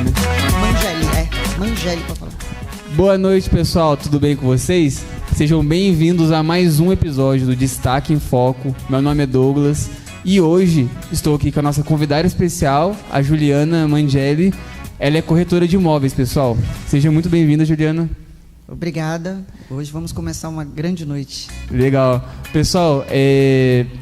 né? Mangeli, pra falar. Boa noite, pessoal, tudo bem com vocês? Sejam bem-vindos a mais um episódio do Destaque em Foco. Meu nome é Douglas e hoje estou aqui com a nossa convidada especial, a Juliana Mangeli. Ela é corretora de imóveis, pessoal. Seja muito bem-vinda, Juliana. Obrigada. Hoje vamos começar uma grande noite. Legal. Pessoal,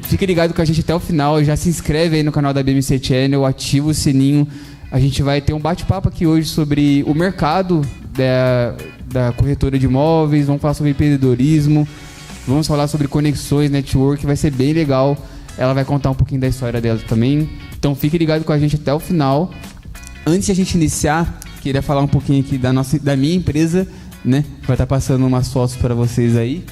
fique ligado com a gente até o final. Já se inscreve aí no canal da BMC Channel, ativa o sininho. A gente vai ter um bate-papo aqui hoje sobre o mercado da corretora de imóveis. Vamos falar sobre empreendedorismo. Vamos falar sobre conexões, network. Vai ser bem legal. Ela vai contar um pouquinho da história dela também. Então fique ligado com a gente até o final. Antes de a gente iniciar, queria falar um pouquinho aqui da minha empresa, né? Vai estar passando umas fotos para vocês aí.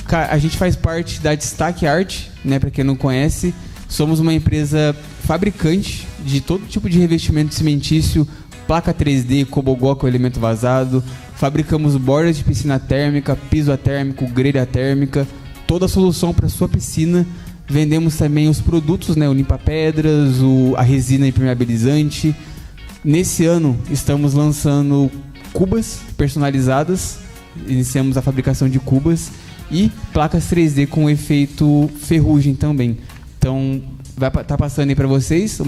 A gente faz parte da Destaque Arte, né? Para quem não conhece, somos uma empresa fabricante de todo tipo de revestimento cimentício, placa 3D, cobogó com elemento vazado. Fabricamos bordas de piscina térmica, piso térmico, grelha térmica, toda a solução para sua piscina. Vendemos também os produtos, né? O limpa-pedras, a resina impermeabilizante. Nesse ano estamos lançando cubas personalizadas, iniciamos a fabricação de cubas e placas 3D com efeito ferrugem também. Então vai estar passando aí para vocês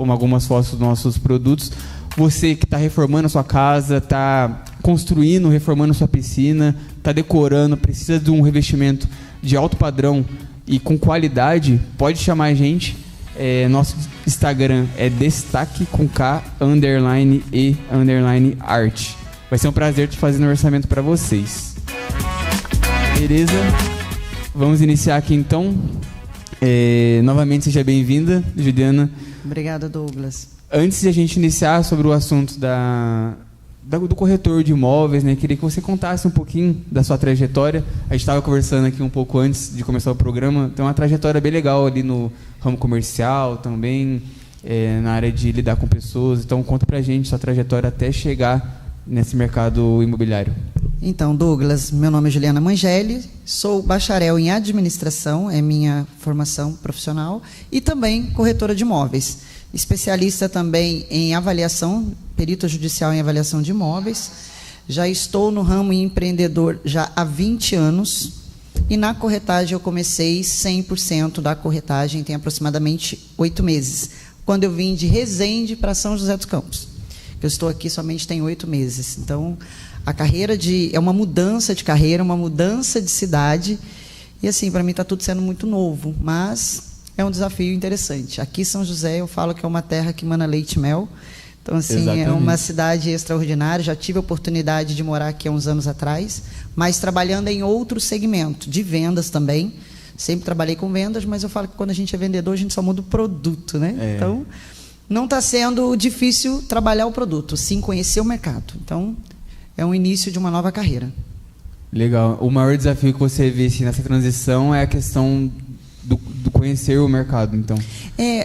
algumas fotos dos nossos produtos. Você que está reformando a sua casa, está construindo, reformando a sua piscina, está decorando, precisa de um revestimento de alto padrão e com qualidade, pode chamar a gente. Nosso Instagram é destaque com K, _e, _art. Vai ser um prazer te fazer um orçamento para vocês. Beleza? Vamos iniciar aqui então. Novamente, seja bem-vinda, Juliana. Obrigada, Douglas. Antes de a gente iniciar sobre o assunto do corretor de imóveis, né, queria que você contasse um pouquinho da sua trajetória. A gente estava conversando aqui um pouco antes de começar o programa. Tem uma trajetória bem legal ali no ramo comercial também, na área de lidar com pessoas. Então, conta pra gente sua trajetória até chegar nesse mercado imobiliário. Então, Douglas, meu nome é Juliana Mangeli, sou bacharel em administração, é minha formação profissional, e também corretora de imóveis. Especialista também em avaliação, perito judicial em avaliação de imóveis. Já estou no ramo empreendedor já há 20 anos. E na corretagem eu comecei 100% da corretagem, tem aproximadamente 8 meses. Quando eu vim de Resende para São José dos Campos. Eu estou aqui somente tem 8 meses. Então, a carreira é uma mudança de carreira, uma mudança de cidade. E assim, para mim está tudo sendo muito novo, mas é um desafio interessante. Aqui São José, eu falo que é uma terra que emana leite e mel. Então, assim, exatamente. É uma cidade extraordinária. Já tive a oportunidade de morar aqui há uns anos atrás, mas trabalhando em outro segmento, de vendas também. Sempre trabalhei com vendas, mas eu falo que quando a gente é vendedor, a gente só muda o produto, né? Então, não está sendo difícil trabalhar o produto, sim conhecer o mercado. Então, é um início de uma nova carreira. Legal. O maior desafio que você vê assim, nessa transição é a questão do conhecer o mercado, então.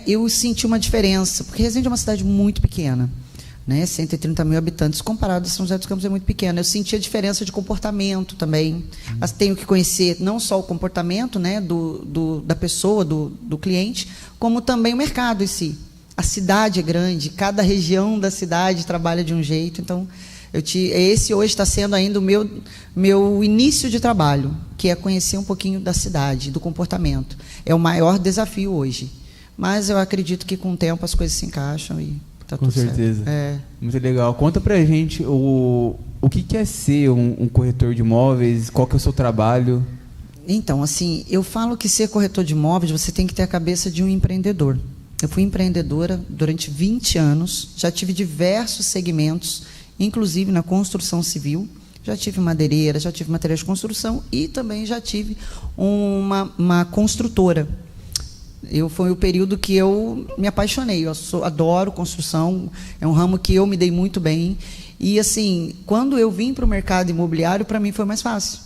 Eu senti uma diferença, porque Resende é uma cidade muito pequena, né? 130 mil habitantes, comparado a São José dos Campos é muito pequena. Eu senti a diferença de comportamento também. Mas tenho que conhecer não só o comportamento, né, da pessoa, do cliente, como também o mercado em si. A cidade é grande, cada região da cidade trabalha de um jeito, então esse hoje está sendo ainda o meu início de trabalho, que é conhecer um pouquinho da cidade, do comportamento. É o maior desafio hoje. Mas eu acredito que com o tempo as coisas se encaixam e está tudo certo. Com certeza. Muito legal. Conta pra gente o que é ser um corretor de imóveis, qual que é o seu trabalho? Então, assim, eu falo que ser corretor de imóveis, você tem que ter a cabeça de um empreendedor. Eu fui empreendedora durante 20 anos, já tive diversos segmentos, inclusive na construção civil. Já tive madeireira, já tive materiais de construção e também já tive uma construtora. Foi o período que eu me apaixonei. Adoro construção, é um ramo que eu me dei muito bem. E, assim, quando eu vim para o mercado imobiliário, para mim foi mais fácil,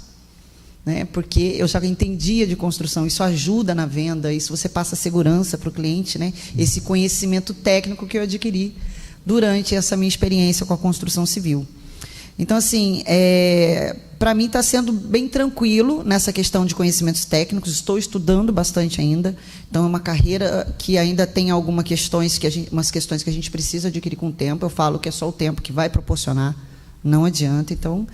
né? Porque eu já entendia de construção, isso ajuda na venda, isso você passa segurança para o cliente, né? Esse conhecimento técnico que eu adquiri durante essa minha experiência com a construção civil. Então, assim, para mim está sendo bem tranquilo nessa questão de conhecimentos técnicos. Estou estudando bastante ainda. Então, é uma carreira que ainda tem umas questões que a gente precisa adquirir com o tempo. Eu falo que é só o tempo que vai proporcionar, não adianta. Então,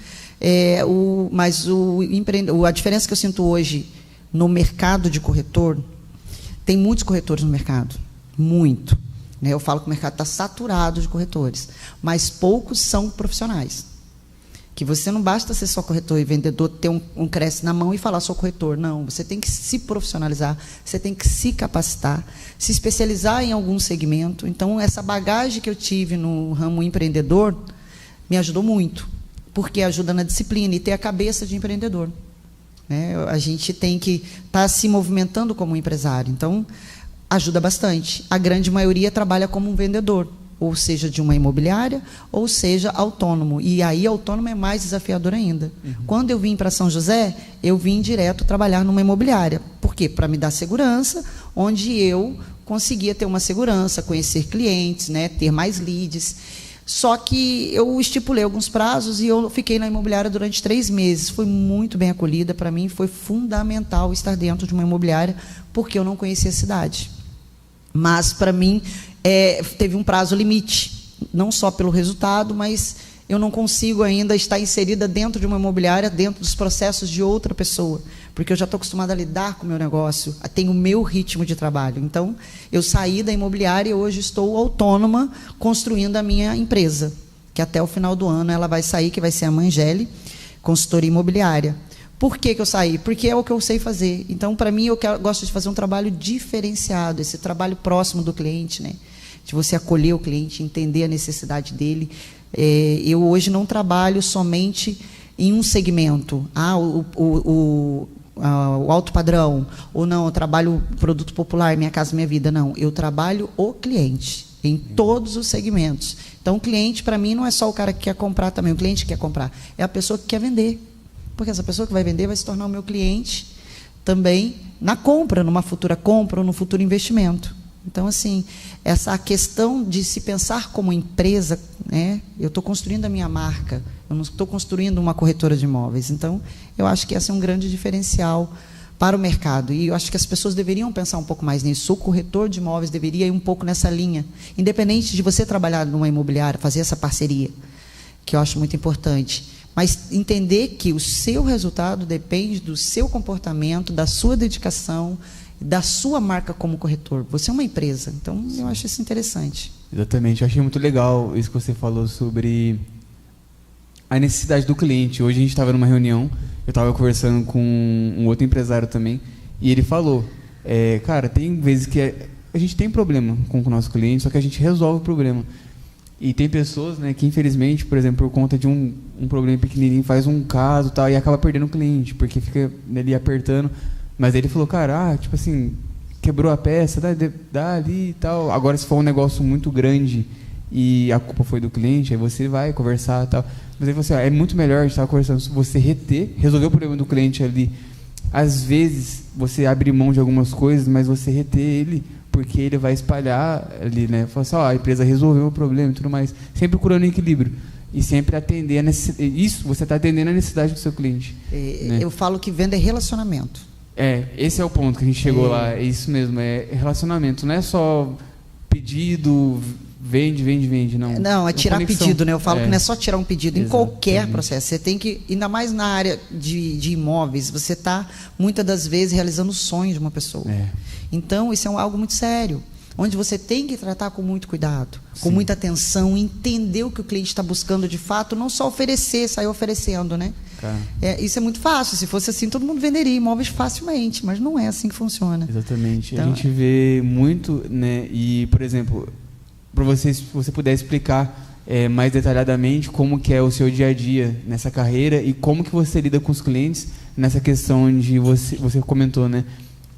a diferença que eu sinto hoje no mercado de corretor, tem muitos corretores no mercado, muito. Eu falo que o mercado está saturado de corretores, mas poucos são profissionais. Que você não basta ser só corretor e vendedor, ter um Cresce na mão e falar sou corretor. Não, você tem que se profissionalizar, você tem que se capacitar, se especializar em algum segmento. Então, essa bagagem que eu tive no ramo empreendedor me ajudou muito, porque ajuda na disciplina e ter a cabeça de empreendedor. A gente tem que estar se movimentando como empresário. Então, ajuda bastante. A grande maioria trabalha como um vendedor, ou seja, de uma imobiliária, ou seja, autônomo. E aí, autônomo é mais desafiador ainda. Quando eu vim para São José, eu vim direto trabalhar numa imobiliária. Por quê? Para me dar segurança, onde eu conseguia ter uma segurança, conhecer clientes, ter mais leads. Só que eu estipulei alguns prazos e eu fiquei na imobiliária durante 3 meses. Fui muito bem acolhida. Para mim, foi fundamental estar dentro de uma imobiliária, porque eu não conhecia a cidade. Mas, para mim, teve um prazo limite, não só pelo resultado, mas eu não consigo ainda estar inserida dentro de uma imobiliária, dentro dos processos de outra pessoa, porque eu já estou acostumada a lidar com o meu negócio, tenho o meu ritmo de trabalho. Então, eu saí da imobiliária e hoje estou autônoma, construindo a minha empresa, que até o final do ano ela vai sair, que vai ser a Mangeli, consultoria imobiliária. Por que eu saí? Porque é o que eu sei fazer. Então, para mim, eu gosto de fazer um trabalho diferenciado, esse trabalho próximo do cliente, de você acolher o cliente, entender a necessidade dele. Eu hoje não trabalho somente em um segmento, o alto padrão, ou não, eu trabalho produto popular, Minha Casa Minha Vida, não. Eu trabalho o cliente, em todos os segmentos. Então, o cliente, para mim, não é só o cara que quer comprar também, o cliente que quer comprar, é a pessoa que quer vender. Porque essa pessoa que vai vender vai se tornar o meu cliente também na compra, numa futura compra ou no futuro investimento. Então, assim, essa questão de se pensar como empresa, eu estou construindo a minha marca, eu não estou construindo uma corretora de imóveis. Então, eu acho que esse é um grande diferencial para o mercado. E eu acho que as pessoas deveriam pensar um pouco mais nisso. O corretor de imóveis deveria ir um pouco nessa linha. Independente de você trabalhar numa imobiliária, fazer essa parceria, que eu acho muito importante. Mas entender que o seu resultado depende do seu comportamento, da sua dedicação, da sua marca como corretor. Você é uma empresa, então eu acho isso interessante. Exatamente, eu achei muito legal isso que você falou sobre a necessidade do cliente. Hoje a gente estava numa reunião, eu estava conversando com um outro empresário também, e ele falou, cara, tem vezes que a gente tem problema com o nosso cliente, só que a gente resolve o problema. E tem pessoas, que infelizmente, por exemplo, por conta de um problema pequenininho, faz um caso tal, e acaba perdendo o cliente, porque fica ali apertando. Mas ele falou, cara, tipo assim, quebrou a peça, dá ali e tal. Agora, se for um negócio muito grande e a culpa foi do cliente, aí você vai conversar e tal. Mas aí você, é muito melhor, a gente estava conversando, você resolver o problema do cliente ali. Às vezes, você abre mão de algumas coisas, mas você reter ele, porque ele vai espalhar ali, Falar assim, a empresa resolveu o problema e tudo mais. Sempre procurando equilíbrio. E sempre atender a necessidade. Isso, você está atendendo a necessidade do seu cliente. Eu falo que venda é relacionamento. Esse é o ponto que a gente chegou lá. É isso mesmo, é relacionamento. Não é só pedido, vende, não. Não, é tirar conexão. Pedido, Eu falo que não é só tirar um pedido. Exatamente. Em qualquer processo. Você tem que, ainda mais na área de imóveis, você está, muitas das vezes, realizando o sonho de uma pessoa. Então, isso é algo muito sério, onde você tem que tratar com muito cuidado, com muita atenção, entender o que o cliente está buscando de fato, não só oferecer, sair oferecendo, isso é muito fácil. Se fosse assim, todo mundo venderia imóveis facilmente, mas não é assim que funciona. Exatamente. Então, a gente vê muito, e, por exemplo, para você, se você puder explicar mais detalhadamente como que é o seu dia a dia nessa carreira e como que você lida com os clientes nessa questão de você comentou,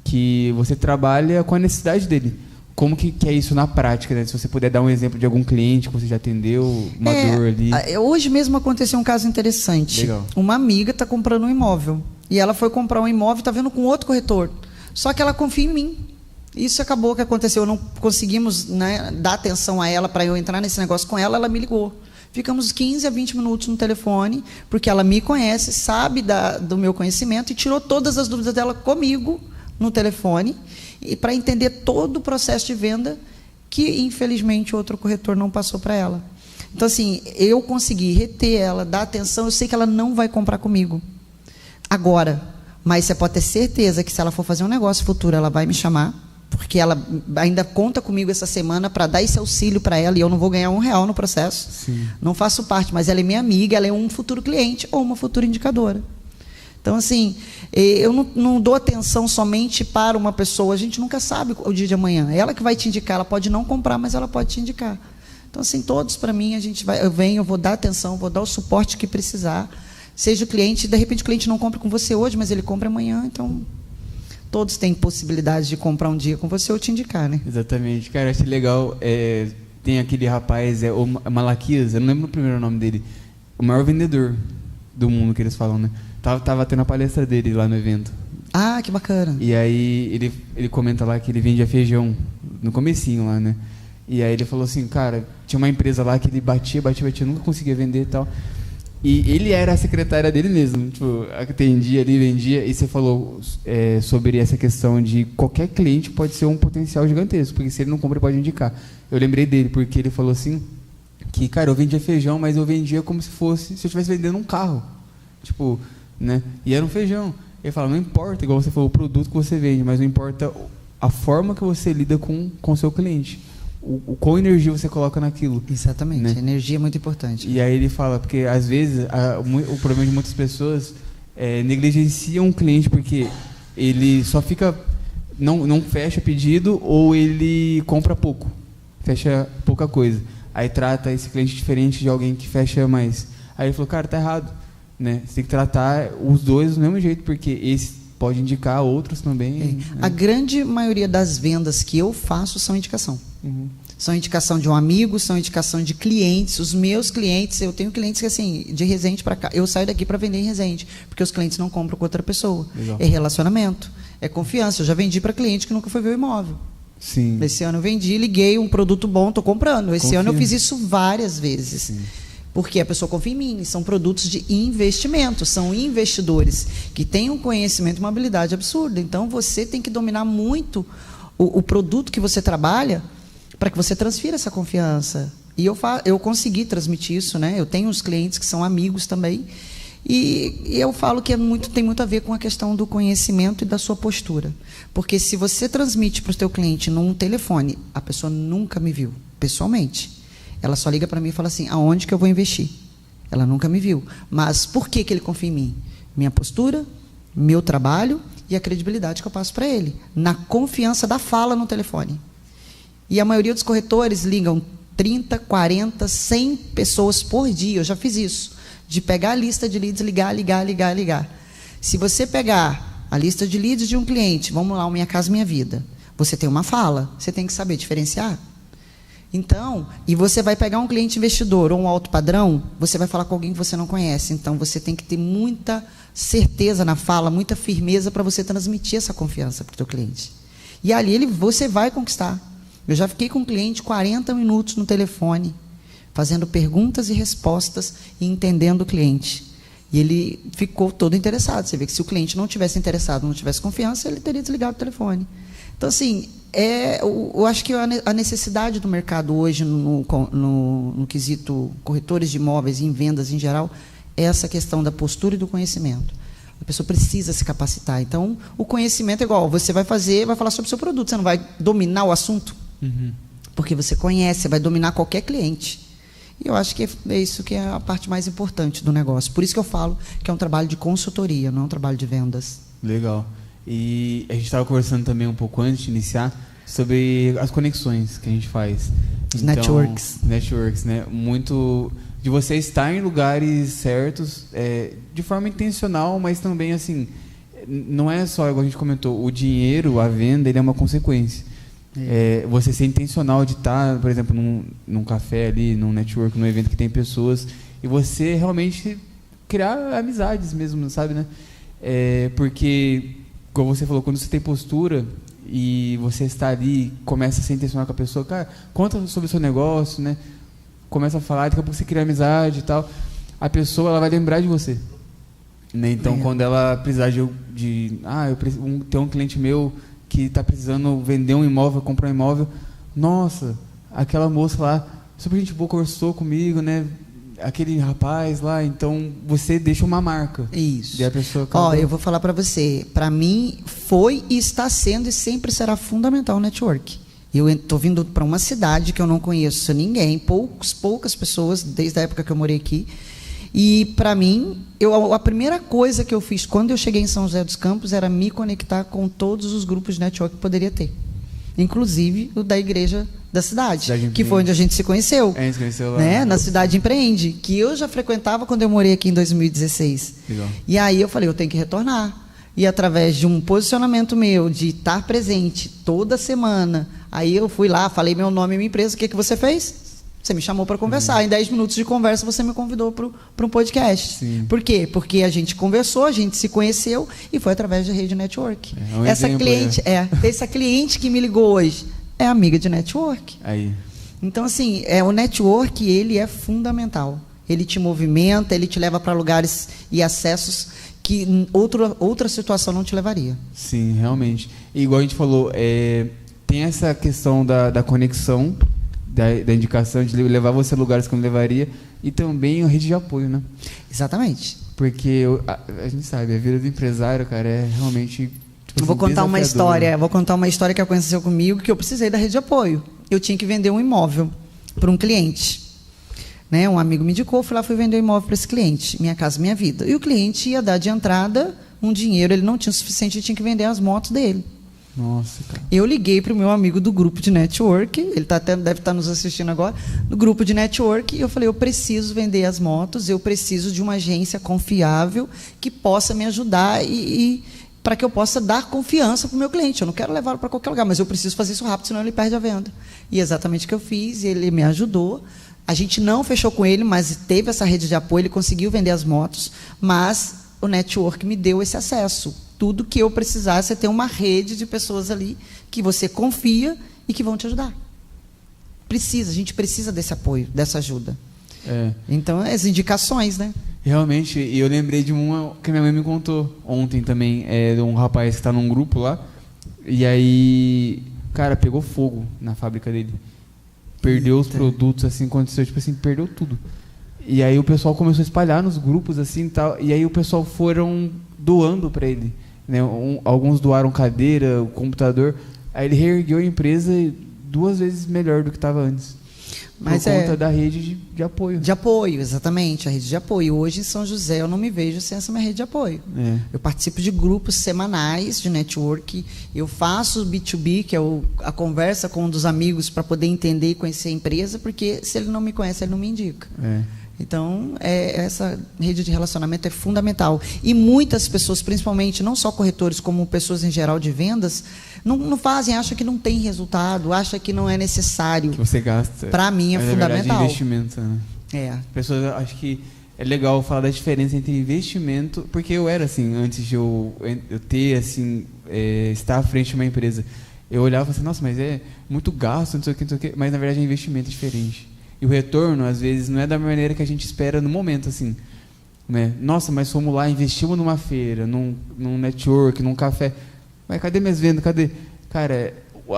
que você trabalha com a necessidade dele. Como que é isso na prática? Se você puder dar um exemplo de algum cliente que você já atendeu, uma dor ali. Hoje mesmo aconteceu um caso interessante. Legal. Uma amiga está comprando um imóvel. E ela foi comprar um imóvel, está vendo com outro corretor. Só que ela confia em mim. Isso acabou que aconteceu. Não conseguimos dar atenção a ela para eu entrar nesse negócio com ela. Ela me ligou. Ficamos 15 a 20 minutos no telefone, porque ela me conhece, sabe do meu conhecimento e tirou todas as dúvidas dela comigo no telefone, e para entender todo o processo de venda que, infelizmente, outro corretor não passou para ela. Então, assim, eu consegui reter ela, dar atenção, eu sei que ela não vai comprar comigo agora, mas você pode ter certeza que se ela for fazer um negócio futuro, ela vai me chamar, porque ela ainda conta comigo essa semana para dar esse auxílio para ela, e eu não vou ganhar R$1 no processo. Sim. Não faço parte, mas ela é minha amiga, ela é um futuro cliente ou uma futura indicadora. Então, assim, eu não dou atenção somente para uma pessoa, a gente nunca sabe o dia de amanhã. É ela que vai te indicar, ela pode não comprar, mas ela pode te indicar. Então, assim, todos para mim, eu vou dar atenção, vou dar o suporte que precisar. Seja o cliente, de repente o cliente não compra com você hoje, mas ele compra amanhã, então todos têm possibilidade de comprar um dia com você ou te indicar, né? Exatamente. Cara, achei legal. Tem aquele rapaz, o Malaquias, eu não lembro o primeiro nome dele, o maior vendedor do mundo, que eles falam, né? Tava tendo a palestra dele lá no evento. Ah, que bacana. E aí ele comenta lá que ele vendia feijão no comecinho lá, né? E aí ele falou assim, cara, tinha uma empresa lá que ele batia, nunca conseguia vender e tal. E ele era a secretária dele mesmo, tipo, atendia ali, vendia. E você falou sobre essa questão de qualquer cliente pode ser um potencial gigantesco, porque se ele não compra, ele pode indicar. Eu lembrei dele, porque ele falou assim, que, cara, eu vendia feijão, mas eu vendia como se eu estivesse vendendo um carro. Tipo, né? E era um feijão. Ele fala, não importa, igual você falou, o produto que você vende, mas não importa a forma que você lida com o seu cliente. Qual energia você coloca naquilo. Exatamente, né? A energia é muito importante. E aí ele fala, porque às vezes o problema de muitas pessoas negligenciam um cliente porque ele só fica, não fecha pedido, ou ele compra pouco, fecha pouca coisa. Aí trata esse cliente diferente de alguém que fecha mais. Aí ele falou, cara, tá errado, né? Você tem que tratar os dois do mesmo jeito, porque esse pode indicar outros também. Né? A grande maioria das vendas que eu faço são indicação. Uhum. São indicação de um amigo, são indicação de clientes. Os meus clientes, eu tenho clientes que, assim, de Resende para cá, eu saio daqui para vender em Resende, porque os clientes não compram com outra pessoa. Legal. É relacionamento, é confiança. Eu já vendi para cliente que nunca foi ver o imóvel. Sim. Esse ano eu vendi, liguei um produto bom, estou comprando. Esse ano eu fiz isso várias vezes. Sim. Porque a pessoa confia em mim. São produtos de investimento, são investidores que têm um conhecimento e uma habilidade absurda. Então, você tem que dominar muito o produto que você trabalha para que você transfira essa confiança. E eu consegui transmitir isso, né? Eu tenho uns clientes que são amigos também. E eu falo que tem muito a ver com a questão do conhecimento e da sua postura. Porque se você transmite para o seu cliente num telefone, a pessoa nunca me viu, pessoalmente. Ela só liga para mim e fala assim, aonde que eu vou investir? Ela nunca me viu. Mas por que ele confia em mim? Minha postura, meu trabalho e a credibilidade que eu passo para ele. Na confiança da fala no telefone. E a maioria dos corretores ligam 30, 40, 100 pessoas por dia. Eu já fiz isso. De pegar a lista de leads, ligar. Se você pegar a lista de leads de um cliente, vamos lá, o Minha Casa Minha Vida, você tem uma fala, você tem que saber diferenciar. Então, e você vai pegar um cliente investidor ou um alto padrão, você vai falar com alguém que você não conhece. Então, você tem que ter muita certeza na fala, muita firmeza para você transmitir essa confiança para o seu cliente. E ali você vai conquistar. Eu já fiquei com um cliente 40 minutos no telefone, fazendo perguntas e respostas e entendendo o cliente. E ele ficou todo interessado. Você vê que se o cliente não tivesse interessado, não tivesse confiança, ele teria desligado o telefone. Então, assim, eu acho que a necessidade do mercado hoje, no quesito corretores de imóveis e em vendas em geral, é essa questão da postura e do conhecimento. A pessoa precisa se capacitar. Então, o conhecimento é igual, você vai falar sobre o seu produto, você não vai dominar o assunto, porque você conhece, você vai dominar qualquer cliente. E eu acho que é isso que é a parte mais importante do negócio. Por isso que eu falo que é um trabalho de consultoria, não é um trabalho de vendas. Legal. E a gente estava conversando também um pouco antes de iniciar sobre as conexões que a gente faz. Os networks, né? Muito de você estar em lugares certos, de forma intencional, mas também, assim, não é só, igual a gente comentou, o dinheiro, a venda, ele é uma consequência. Você ser intencional de estar, por exemplo, num café ali, num network, num evento que tem pessoas, e você realmente criar amizades mesmo, sabe, né? Porque, como você falou, quando você tem postura e você está ali, começa a ser intencional com a pessoa, cara, conta sobre o seu negócio, né? começa a falar, daqui a pouco você cria amizade e tal. A pessoa, ela vai lembrar de você. Né? Então, quando ela precisar tem um cliente meu que está precisando vender um imóvel, comprar um imóvel. Nossa, aquela moça lá, super gente boa, conversou comigo, né? Aquele rapaz lá, então você deixa uma marca. Isso. E a pessoa eu vou falar para você, para mim foi e está sendo e sempre será fundamental o network. Eu estou vindo para uma cidade que eu não conheço ninguém, poucas pessoas, desde a época que eu morei aqui. E, para mim, a primeira coisa que eu fiz quando eu cheguei em São José dos Campos era me conectar com todos os grupos de network que poderia ter. Inclusive o da igreja da cidade que foi onde a gente se conheceu. A gente se conheceu lá. Né? Na Cidade Empreende, que eu já frequentava quando eu morei aqui em 2016. Legal. E aí eu falei, eu tenho que retornar. E através de um posicionamento meu, de estar presente toda semana, aí eu fui lá, falei meu nome e minha empresa, o que você fez? Você me chamou para conversar. Em 10 minutos de conversa, você me convidou para um podcast. Sim. Por quê? Porque a gente conversou, a gente se conheceu e foi através da rede network. Essa cliente que me ligou hoje é amiga de network. Aí. Então, assim, o network, ele é fundamental. Ele te movimenta, ele te leva para lugares e acessos que outra situação não te levaria. Sim, realmente. E igual a gente falou, tem essa questão da conexão, da indicação, de levar você a lugares que eu não levaria, e também a rede de apoio, né? Exatamente. Porque a gente sabe, a vida do empresário, cara, é realmente... Vou contar uma história que aconteceu comigo, que eu precisei da rede de apoio. Eu tinha que vender um imóvel para um cliente. Né? Um amigo me indicou, fui vender o imóvel para esse cliente, Minha Casa Minha Vida. E o cliente ia dar de entrada um dinheiro, ele não tinha o suficiente, ele tinha que vender as motos dele. Nossa, cara. Eu liguei para o meu amigo do grupo de network, ele deve estar nos assistindo agora, no grupo de network, e eu falei, eu preciso vender as motos, eu preciso de uma agência confiável que possa me ajudar e para que eu possa dar confiança para o meu cliente. Eu não quero levá-lo para qualquer lugar, mas eu preciso fazer isso rápido, senão ele perde a venda. E exatamente o que eu fiz, ele me ajudou. A gente não fechou com ele, mas teve essa rede de apoio, ele conseguiu vender as motos, mas o network me deu esse acesso. Tudo que eu precisasse é ter uma rede de pessoas ali que você confia e que vão te ajudar. A gente precisa desse apoio, dessa ajuda. Então, as indicações, né? Realmente, e eu lembrei de uma que minha mãe me contou ontem também, de um rapaz que está num grupo lá, e aí, cara, pegou fogo na fábrica dele. Perdeu os produtos, assim, aconteceu, tipo assim, perdeu tudo. E aí o pessoal começou a espalhar nos grupos, assim, tal, e aí o pessoal foram doando para ele, né? Alguns doaram cadeira, computador, aí ele reergueu a empresa 2 vezes melhor do que estava antes. Mas por conta da rede de apoio. De apoio, exatamente, a rede de apoio. Hoje em São José eu não me vejo sem essa minha rede de apoio. Eu participo de grupos semanais de network, eu faço o B2B, que é a conversa com um dos amigos para poder entender e conhecer a empresa, porque se ele não me conhece, ele não me indica. Então, essa rede de relacionamento é fundamental. E muitas pessoas, principalmente, não só corretores, como pessoas em geral de vendas, não fazem, acham que não tem resultado, acham que não é necessário. Que você gasta. Para mim é fundamental. Verdade, é investimento, né? Pessoas, acho que é legal falar da diferença entre investimento, porque eu era assim, antes de eu ter, assim, estar à frente de uma empresa. Eu olhava assim, nossa, mas é muito gasto, não sei o que, mas na verdade é investimento diferente. E o retorno, às vezes, não é da maneira que a gente espera no momento, assim. Né? Nossa, mas fomos lá, investimos numa feira, num network, num café. Mas cadê minhas vendas? Cadê? Cara,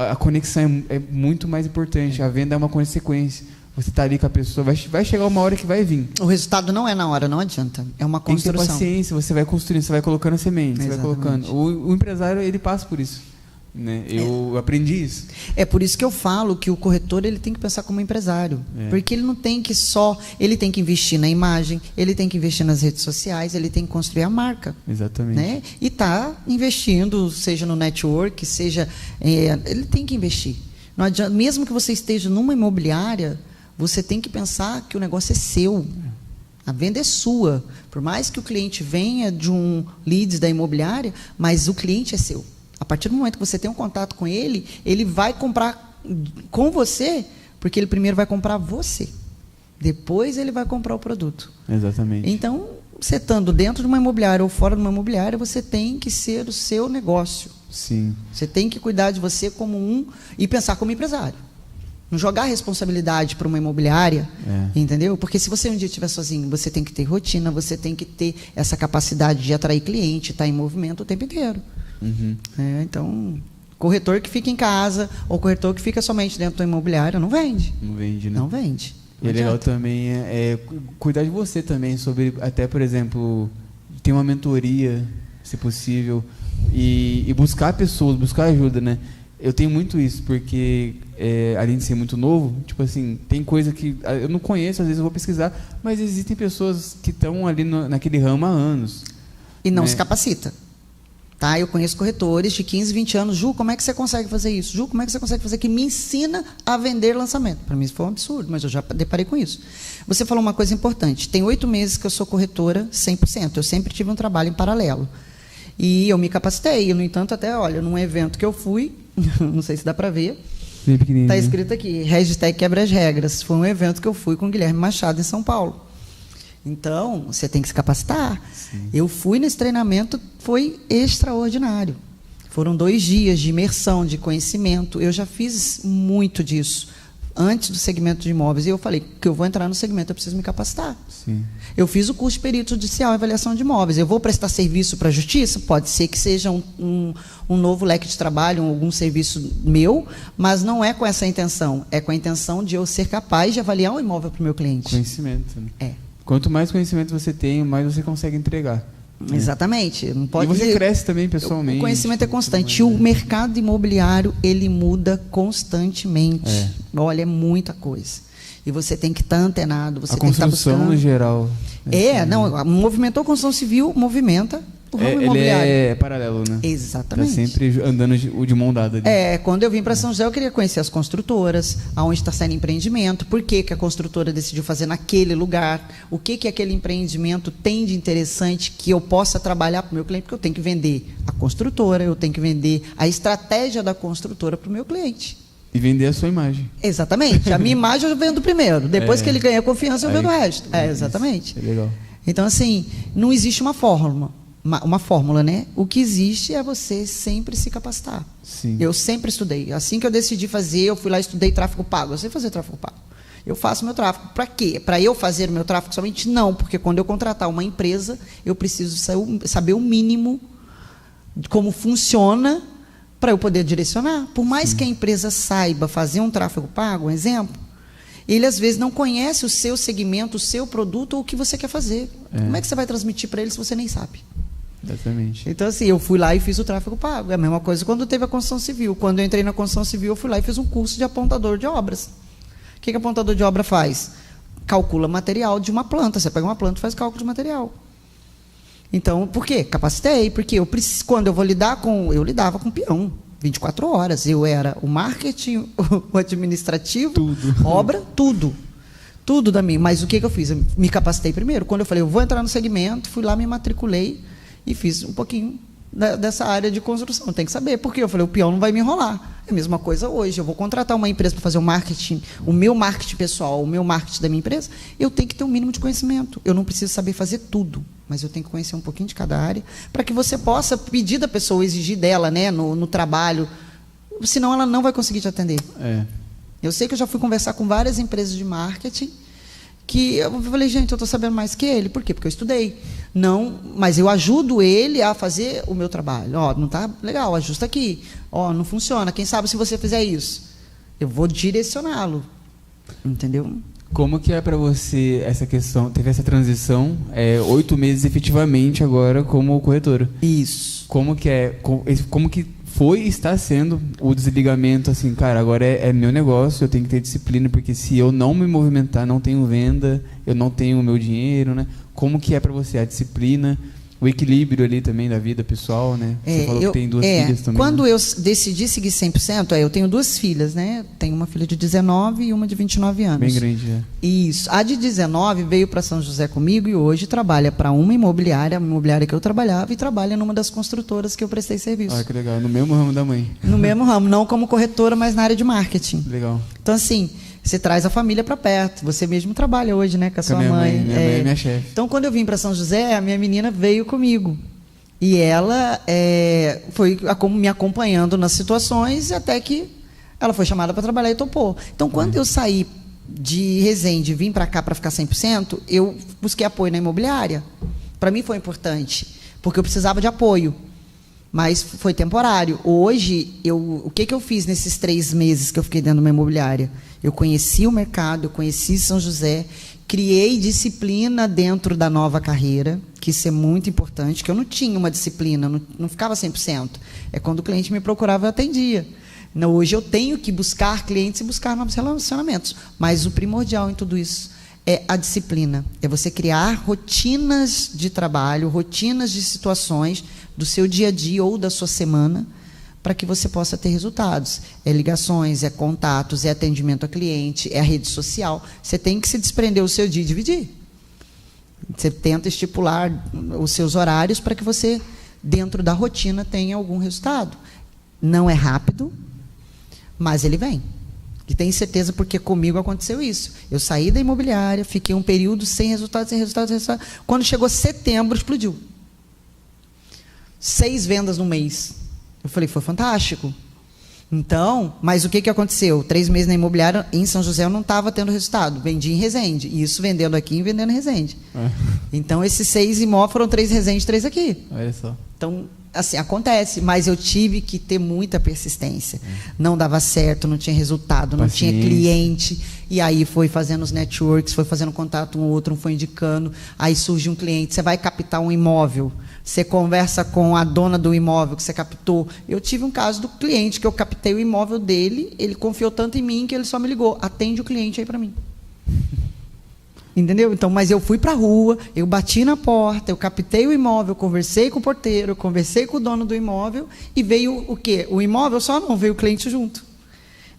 a conexão é muito mais importante. A venda é uma consequência. Você está ali com a pessoa, vai chegar uma hora que vai vir. O resultado não é na hora, não adianta. É uma construção. Tem que ter paciência, você vai construindo, você vai colocando sementes, você vai colocando. O empresário, ele passa por isso. Né? Eu aprendi isso. É por isso que eu falo que o corretor ele tem que pensar como empresário, porque ele não tem que ele tem que investir na imagem, ele tem que investir nas redes sociais, ele tem que construir a marca. Exatamente. Né? E está investindo, seja no network, seja ele tem que investir. Não adianta, mesmo que você esteja numa imobiliária, você tem que pensar que o negócio é seu. A venda é sua. Por mais que o cliente venha de um lead da imobiliária, mas o cliente é seu. A partir do momento que você tem um contato com ele, ele vai comprar com você, porque ele primeiro vai comprar você. Depois ele vai comprar o produto. Exatamente. Então, você estando dentro de uma imobiliária ou fora de uma imobiliária, você tem que ser o seu negócio. Sim. Você tem que cuidar de você como e pensar como empresário. Não jogar a responsabilidade para uma imobiliária, entendeu? Porque se você um dia estiver sozinho, você tem que ter rotina, você tem que ter essa capacidade de atrair cliente, estar em movimento o tempo inteiro. Então, corretor que fica em casa ou corretor que fica somente dentro do imobiliário não vende. Não vende, né? Não vende. E é legal também cuidar de você também, sobre até, por exemplo, ter uma mentoria, se possível, e buscar pessoas, buscar ajuda, né? Eu tenho muito isso, porque além de ser muito novo, tipo assim, tem coisa que eu não conheço, às vezes eu vou pesquisar, mas existem pessoas que estão ali naquele ramo há anos. E não né? se capacita. Tá? Eu conheço corretores de 15, 20 anos. Ju, como é que você consegue fazer isso? Ju, como é que você consegue fazer? Que me ensina a vender lançamento. Para mim isso foi um absurdo, mas eu já deparei com isso. Você falou uma coisa importante. Tem 8 meses que eu sou corretora 100%. Eu sempre tive um trabalho em paralelo. E eu me capacitei. No entanto, até, olha, num evento que eu fui, não sei se dá para ver, está escrito aqui, hashtag quebra as regras. Foi um evento que eu fui com o Guilherme Machado em São Paulo. Então, você tem que se capacitar. Sim. Eu fui nesse treinamento, foi extraordinário. Foram 2 dias de imersão, de conhecimento. Eu já fiz muito disso antes do segmento de imóveis. E eu falei que eu vou entrar no segmento, eu preciso me capacitar. Sim. Eu fiz o curso de perito judicial e avaliação de imóveis. Eu vou prestar serviço para a justiça? Pode ser que seja um novo leque de trabalho, algum serviço meu, mas não é com essa intenção. É com a intenção de eu ser capaz de avaliar um imóvel para o meu cliente. Conhecimento. Né? É. Quanto mais conhecimento você tem, mais você consegue entregar. Né? Exatamente. Não pode e você cresce também pessoalmente. O conhecimento é constante. E o mercado imobiliário, ele muda constantemente. Olha, é muita coisa. E você tem que estar antenado. Você a tem que estar construção buscando. No geral. Não, movimentou a construção civil, movimenta o ramo imobiliário. Ele é paralelo, né? Exatamente. Está sempre andando de mão dada. Ali. Quando eu vim para São José, eu queria conhecer as construtoras, aonde está saindo empreendimento, por que a construtora decidiu fazer naquele lugar, o que aquele empreendimento tem de interessante que eu possa trabalhar para o meu cliente, porque eu tenho que vender a construtora, eu tenho que vender a estratégia da construtora para o meu cliente. E vender a sua imagem. Exatamente. A minha imagem eu vendo primeiro. Depois que ele ganha confiança, eu vendo o resto. Exatamente. É legal. Então, assim, não existe uma fórmula, né? O que existe é você sempre se capacitar. Sim. Eu sempre estudei. Assim que eu decidi fazer, eu fui lá e estudei tráfego pago. Eu sei fazer tráfego pago. Eu faço meu tráfego. Para quê? Para eu fazer o meu tráfego somente? Não, porque quando eu contratar uma empresa, eu preciso saber o mínimo de como funciona para eu poder direcionar. Por mais que a empresa saiba fazer um tráfego pago, um exemplo, ele às vezes não conhece o seu segmento, o seu produto ou o que você quer fazer. Como é que você vai transmitir para ele se você nem sabe? Exatamente. Então, assim, eu fui lá e fiz o tráfego pago. É a mesma coisa quando teve a construção civil. Quando eu entrei na construção civil, eu fui lá e fiz um curso de apontador de obras. O que apontador de obra faz? Calcula material de uma planta. Você pega uma planta e faz cálculo de material. Então, por quê? Capacitei, porque quando eu vou lidar eu lidava com peão, 24 horas. Eu era o marketing, o administrativo, obra, tudo. Tudo da minha. Mas o que eu fiz? Eu me capacitei primeiro. Quando eu falei, eu vou entrar no segmento, fui lá, me matriculei e fiz um pouquinho dessa área de construção. Tem que saber, porque eu falei, o peão não vai me enrolar. É a mesma coisa hoje. Eu vou contratar uma empresa para fazer o marketing, o meu marketing pessoal, o meu marketing da minha empresa, eu tenho que ter um mínimo de conhecimento. Eu não preciso saber fazer tudo, mas eu tenho que conhecer um pouquinho de cada área, para que você possa pedir da pessoa, exigir dela, né, no trabalho, senão ela não vai conseguir te atender. Eu sei que eu já fui conversar com várias empresas de marketing, que eu falei, gente, eu estou sabendo mais que ele. Por quê? Porque eu estudei. Não, mas eu ajudo ele a fazer o meu trabalho. Não está legal, ajusta aqui. Não funciona. Quem sabe se você fizer isso? Eu vou direcioná-lo. Entendeu? Como que é para você essa questão? Teve essa transição, 8 meses efetivamente agora como corretora. Isso. Como que foi e está sendo o desligamento, assim, cara, agora é meu negócio, eu tenho que ter disciplina, porque se eu não me movimentar, não tenho venda, eu não tenho o meu dinheiro, né? Como que é para você a disciplina, o equilíbrio ali também da vida pessoal, né? Você falou que tem 2 filhas também. Quando né? eu decidi seguir 100%, eu tenho 2 filhas, né? Tenho uma filha de 19 e uma de 29 anos. Bem grande, Isso. A de 19 veio para São José comigo e hoje trabalha para uma imobiliária que eu trabalhava, e trabalha numa das construtoras que eu prestei serviço. Que legal. No mesmo ramo da mãe. No mesmo ramo, não como corretora, mas na área de marketing. Legal. Então, assim, você traz a família para perto. Você mesmo trabalha hoje, né, com a sua mãe. Minha mãe é minha chefe. Então, quando eu vim para São José, a minha menina veio comigo. E ela foi me acompanhando nas situações, até que Ela foi chamada para trabalhar e topou. Então, quando eu saí de Resende e vim para cá para ficar 100%, eu busquei apoio na imobiliária. Para mim foi importante, porque eu precisava de apoio, mas foi temporário. Hoje, o que eu fiz nesses 3 meses que eu fiquei dentro de uma imobiliária? Eu conheci o mercado, eu conheci São José, criei disciplina dentro da nova carreira, que isso é muito importante, que eu não tinha uma disciplina, não ficava 100%. É quando o cliente me procurava, eu atendia. Não, hoje eu tenho que buscar clientes e buscar novos relacionamentos, mas o primordial em tudo isso é a disciplina. É você criar rotinas de trabalho, rotinas de situações do seu dia a dia ou da sua semana, para que você possa ter resultados. É ligações, é contatos, é atendimento a cliente, é a rede social. Você tem que se desprender o seu dia e dividir. Você tenta estipular os seus horários para que você, dentro da rotina, tenha algum resultado. Não é rápido, mas ele vem. E tenho certeza, porque comigo aconteceu isso. Eu saí da imobiliária, fiquei um período sem resultado. Quando chegou setembro, explodiu. 6 vendas no mês. Eu falei, foi fantástico. Então, mas o que aconteceu? 3 meses na imobiliária, em São José, eu não estava tendo resultado. Vendi em Resende. E isso vendendo aqui e vendendo em Resende. Então, esses 6 imóveis foram 3 Resende, 3 aqui. Olha só. Então, assim, acontece, mas eu tive que ter muita persistência. Não dava certo, não tinha resultado, não tinha cliente. E aí foi fazendo os networks, foi fazendo contato um outro, um foi indicando. Aí surge um cliente, você vai captar um imóvel, você conversa com a dona do imóvel que você captou. Eu tive um caso do cliente que eu captei o imóvel dele, ele confiou tanto em mim que ele só me ligou, atende o cliente aí para mim. Entendeu? Então, mas eu fui para a rua, eu bati na porta, eu captei o imóvel, conversei com o porteiro, conversei com o dono do imóvel e veio o quê? O imóvel só não, veio o cliente junto.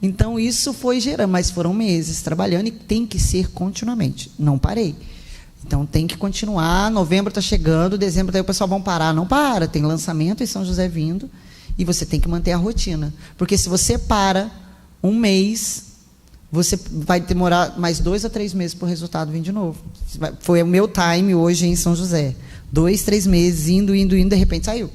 Então, isso foi gerando, mas foram meses trabalhando e tem que ser continuamente. Não parei. Então, tem que continuar. Novembro está chegando, dezembro daí o pessoal vão parar. Não para, tem lançamento em São José vindo e você tem que manter a rotina. Porque se você para um mês, você vai demorar mais 2 a 3 meses para o resultado vir de novo. Foi o meu time hoje em São José. 2, 3 meses, indo, de repente saiu.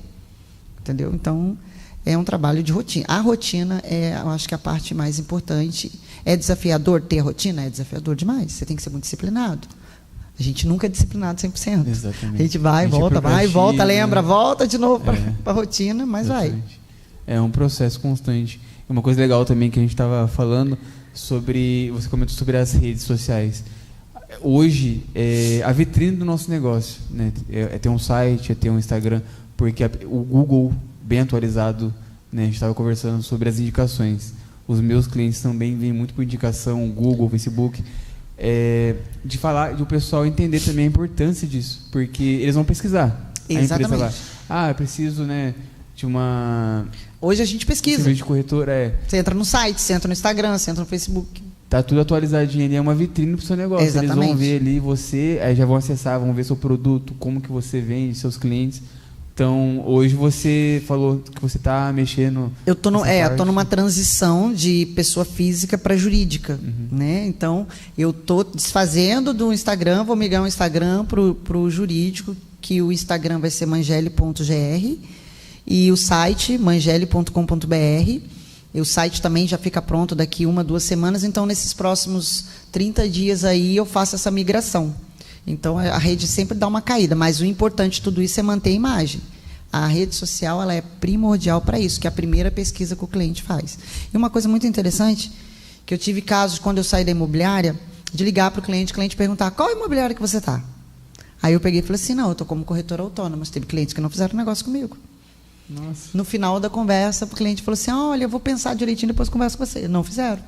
Entendeu? Então, é um trabalho de rotina. A rotina é, eu acho que a parte mais importante. É desafiador ter a rotina? É desafiador demais. Você tem que ser muito disciplinado. A gente nunca é disciplinado 100%. Exatamente. A gente vai, volta, lembra, volta de novo para a rotina, mas exatamente. É um processo constante. Uma coisa legal também que a gente estava falando sobre, você comentou sobre as redes sociais. Hoje, a vitrine do nosso negócio, né, é ter um site, é ter um Instagram, porque o Google, bem atualizado, né, a gente estava conversando sobre as indicações. Os meus clientes também vêm muito por indicação, Google, Facebook, de falar, de o pessoal entender também a importância disso, porque eles vão pesquisar. Exatamente. A empresa lá, eu preciso, né, de uma... Hoje a gente pesquisa. Serviço de corretor, Você entra no site, você entra no Instagram, você entra no Facebook. Tá tudo atualizadinho ali, é uma vitrine pro seu negócio. Exatamente. Eles vão ver ali você, aí já vão acessar, vão ver seu produto, como que você vende, seus clientes. Então, hoje você falou que você está mexendo... Eu tô numa transição de pessoa física para jurídica. Né? Então, eu estou desfazendo do Instagram, vou migrar o Instagram para o jurídico, que o Instagram vai ser mangele.gr e o site mangele.com.br. E o site também já fica pronto daqui 1, 2 semanas. Então, nesses próximos 30 dias aí, eu faço essa migração. Então, a rede sempre dá uma caída, mas o importante de tudo isso é manter a imagem. A rede social ela é primordial para isso, que é a primeira pesquisa que o cliente faz. E uma coisa muito interessante, que eu tive casos, quando eu saí da imobiliária, de ligar para o cliente perguntar, qual imobiliária que você está? Aí eu peguei e falei assim, não, eu estou como corretora autônoma, mas teve clientes que não fizeram negócio comigo. Nossa. No final da conversa, o cliente falou assim, olha, eu vou pensar direitinho, depois converso com você. Não fizeram.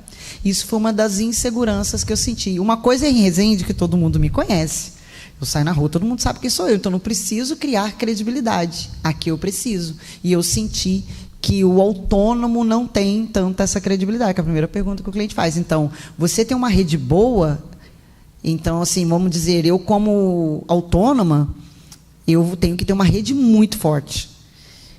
Isso foi uma das inseguranças que eu senti. Uma coisa é em Resende, que todo mundo me conhece. Eu saio na rua, todo mundo sabe quem sou eu. Então, não preciso criar credibilidade. Aqui eu preciso. E eu senti que o autônomo não tem tanta essa credibilidade, que é a primeira pergunta que o cliente faz. Então, você tem uma rede boa, então, assim, vamos dizer, eu como autônoma, eu tenho que ter uma rede muito forte.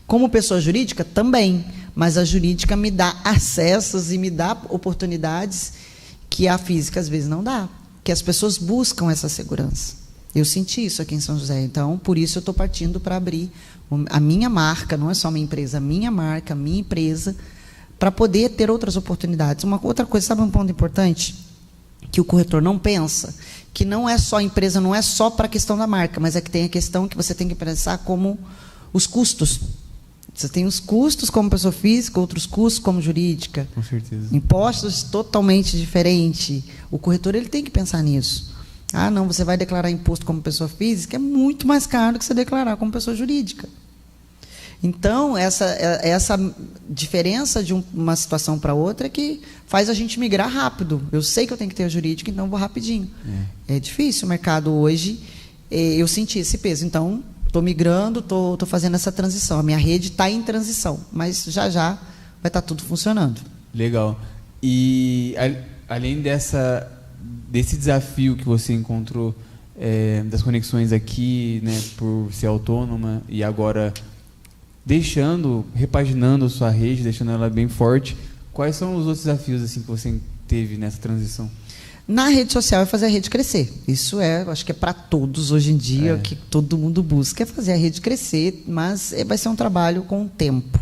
Como pessoa jurídica, também. Mas a jurídica me dá acessos e me dá oportunidades que a física, às vezes, não dá. Que as pessoas buscam essa segurança. Eu senti isso aqui em São José. Então, por isso, eu estou partindo para abrir a minha marca, não é só a minha empresa, a minha marca, a minha empresa, para poder ter outras oportunidades. Uma outra coisa, sabe um ponto importante? Que o corretor não pensa, que não é só a empresa, não é só para a questão da marca, mas é que tem a questão que você tem que pensar como os custos. Você tem os custos como pessoa física, outros custos como jurídica. Com certeza. Impostos totalmente diferentes. O corretor ele tem que pensar nisso. Ah, não, você vai declarar imposto como pessoa física, é muito mais caro do que você declarar como pessoa jurídica. Então, essa diferença de uma situação para outra é que faz a gente migrar rápido. Eu sei que eu tenho que ter a jurídica, então eu vou rapidinho. É difícil o mercado hoje. Eu senti esse peso. Então, estou migrando, estou fazendo essa transição. A minha rede está em transição, mas já vai estar tudo funcionando. Legal. E além desse desafio que você encontrou, das conexões aqui, né, por ser autônoma e agora repaginando a sua rede, deixando ela bem forte, quais são os outros desafios assim, que você teve nessa transição? Na rede social é fazer a rede crescer. Isso acho que é para todos hoje em dia, o que todo mundo busca é fazer a rede crescer, mas vai ser um trabalho com o tempo.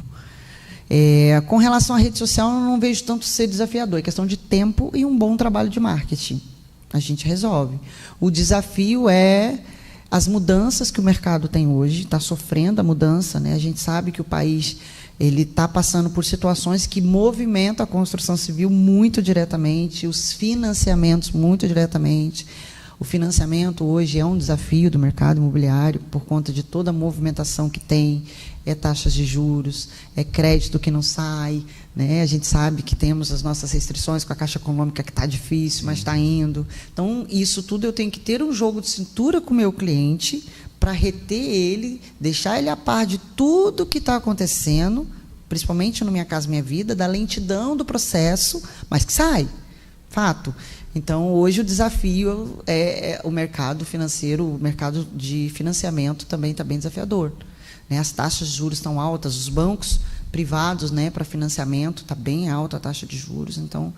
Com relação à rede social, eu não vejo tanto ser desafiador, é questão de tempo e um bom trabalho de marketing. A gente resolve. O desafio é as mudanças que o mercado tem hoje, está sofrendo a mudança, né? A gente sabe que o país está passando por situações que movimentam a construção civil muito diretamente, os financiamentos muito diretamente. O financiamento hoje é um desafio do mercado imobiliário por conta de toda a movimentação que tem, taxas de juros, crédito que não sai, né? A gente sabe que temos as nossas restrições com a Caixa Econômica que está difícil, mas está indo. Então, isso tudo eu tenho que ter um jogo de cintura com o meu cliente para reter ele, deixar ele a par de tudo que está acontecendo, principalmente no Minha Casa Minha Vida, da lentidão do processo, mas que sai, fato. Então, hoje o desafio é o mercado financeiro, o mercado de financiamento também está bem desafiador. Né? As taxas de juros estão altas, os bancos privados, né, para financiamento, está bem alta a taxa de juros. Então,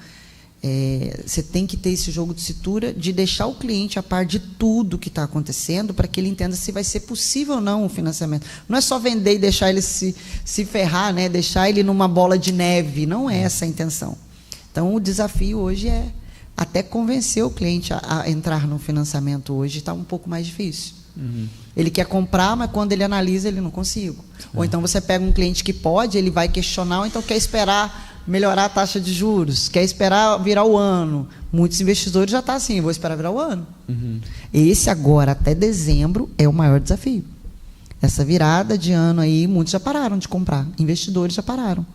você tem que ter esse jogo de cintura de deixar o cliente a par de tudo que está acontecendo para que ele entenda se vai ser possível ou não o financiamento. Não é só vender e deixar ele se ferrar, né, deixar ele numa bola de neve. Não é essa a intenção. Então, o desafio hoje é até convencer o cliente a entrar no financiamento hoje está um pouco mais difícil. Uhum. Ele quer comprar, mas quando ele analisa, ele não consigo. Ou então você pega um cliente que pode, ele vai questionar, ou então quer esperar melhorar a taxa de juros, quer esperar virar o ano. Muitos investidores já estão assim, vou esperar virar o ano. Uhum. Esse agora, até dezembro, é o maior desafio. Essa virada de ano aí, muitos já pararam de comprar, investidores já pararam.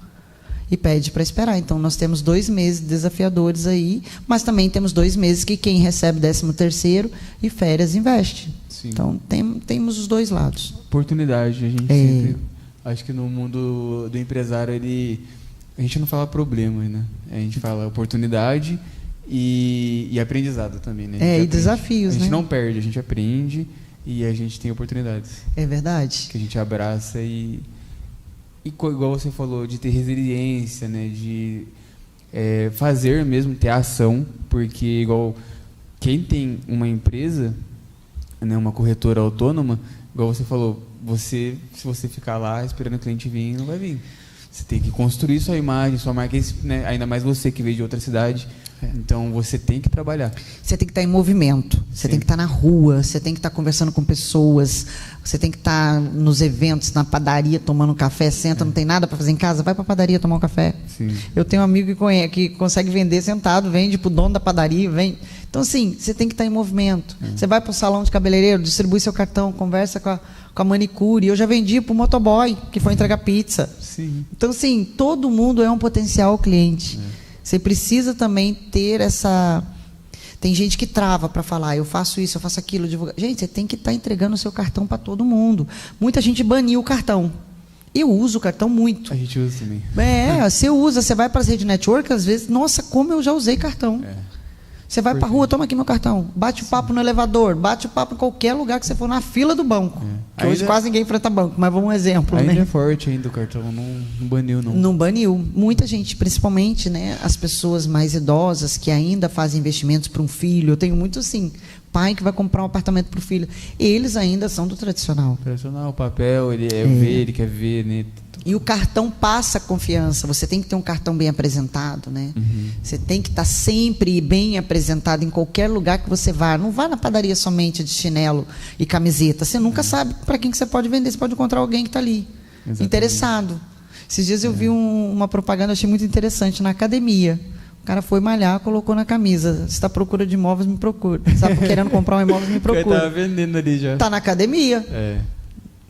E pede para esperar. Então, nós temos 2 meses desafiadores aí, mas também temos 2 meses que quem recebe 13º e férias investe. Sim. Então, temos os dois lados. Oportunidade. A gente sempre, acho que no mundo do empresário, a gente não fala problema, né? A gente fala oportunidade e aprendizado também, né? E desafios, né? A gente não perde, a gente aprende e a gente tem oportunidades. É verdade. Que a gente abraça e igual você falou, de ter resiliência, né, de fazer mesmo, ter ação, porque igual quem tem uma empresa, né, uma corretora autônoma, igual você falou, se você ficar lá esperando o cliente vir, não vai vir. Você tem que construir sua imagem, sua marca, né, ainda mais você que veio de outra cidade. Então, você tem que trabalhar. Você tem que estar em movimento, você tem que estar na rua, você tem que estar conversando com pessoas, você tem que estar nos eventos, na padaria, tomando um café, senta, não tem nada para fazer em casa, vai para a padaria tomar um café. Sim. Eu tenho um amigo que consegue vender sentado, vende para o dono da padaria, vende. Então, assim, você tem que estar em movimento. Você vai para o salão de cabeleireiro, distribui seu cartão, conversa com a manicure. Eu já vendi para o motoboy, que foi entregar pizza. Sim. Então, assim, todo mundo é um potencial cliente. Você precisa também ter essa... Tem gente que trava para falar, eu faço isso, eu faço aquilo. Gente, você tem que estar entregando o seu cartão para todo mundo. Muita gente baniu o cartão. Eu uso o cartão muito. A gente usa também. Você usa, você vai para as redes network, às vezes, nossa, como eu já usei cartão. Você vai para a rua, toma aqui meu cartão. Bate o papo no elevador, bate o papo em qualquer lugar que você for, na fila do banco. Que hoje quase ninguém enfrenta banco, mas vamos um exemplo. Ainda né? é forte ainda o cartão, não baniu não. Não baniu. Muita gente, principalmente, né, as pessoas mais idosas que ainda fazem investimentos para um filho. Eu tenho muito assim, pai que vai comprar um apartamento para o filho. Eles ainda são do tradicional. Tradicional, papel, ele quer ver, né? E o cartão passa confiança. Você tem que ter um cartão bem apresentado, né? Você tem que estar sempre bem apresentado em qualquer lugar que você vá. Não vá na padaria somente de chinelo e camiseta. Você nunca sabe para quem que você pode vender. Você pode encontrar alguém que está ali, interessado. Esses dias eu vi uma propaganda, achei muito interessante, na academia. O cara foi malhar, colocou na camisa: se está à procura de imóveis, me procura. Se está querendo comprar um imóvel, me procura. Ele estava vendendo ali já. Está na academia.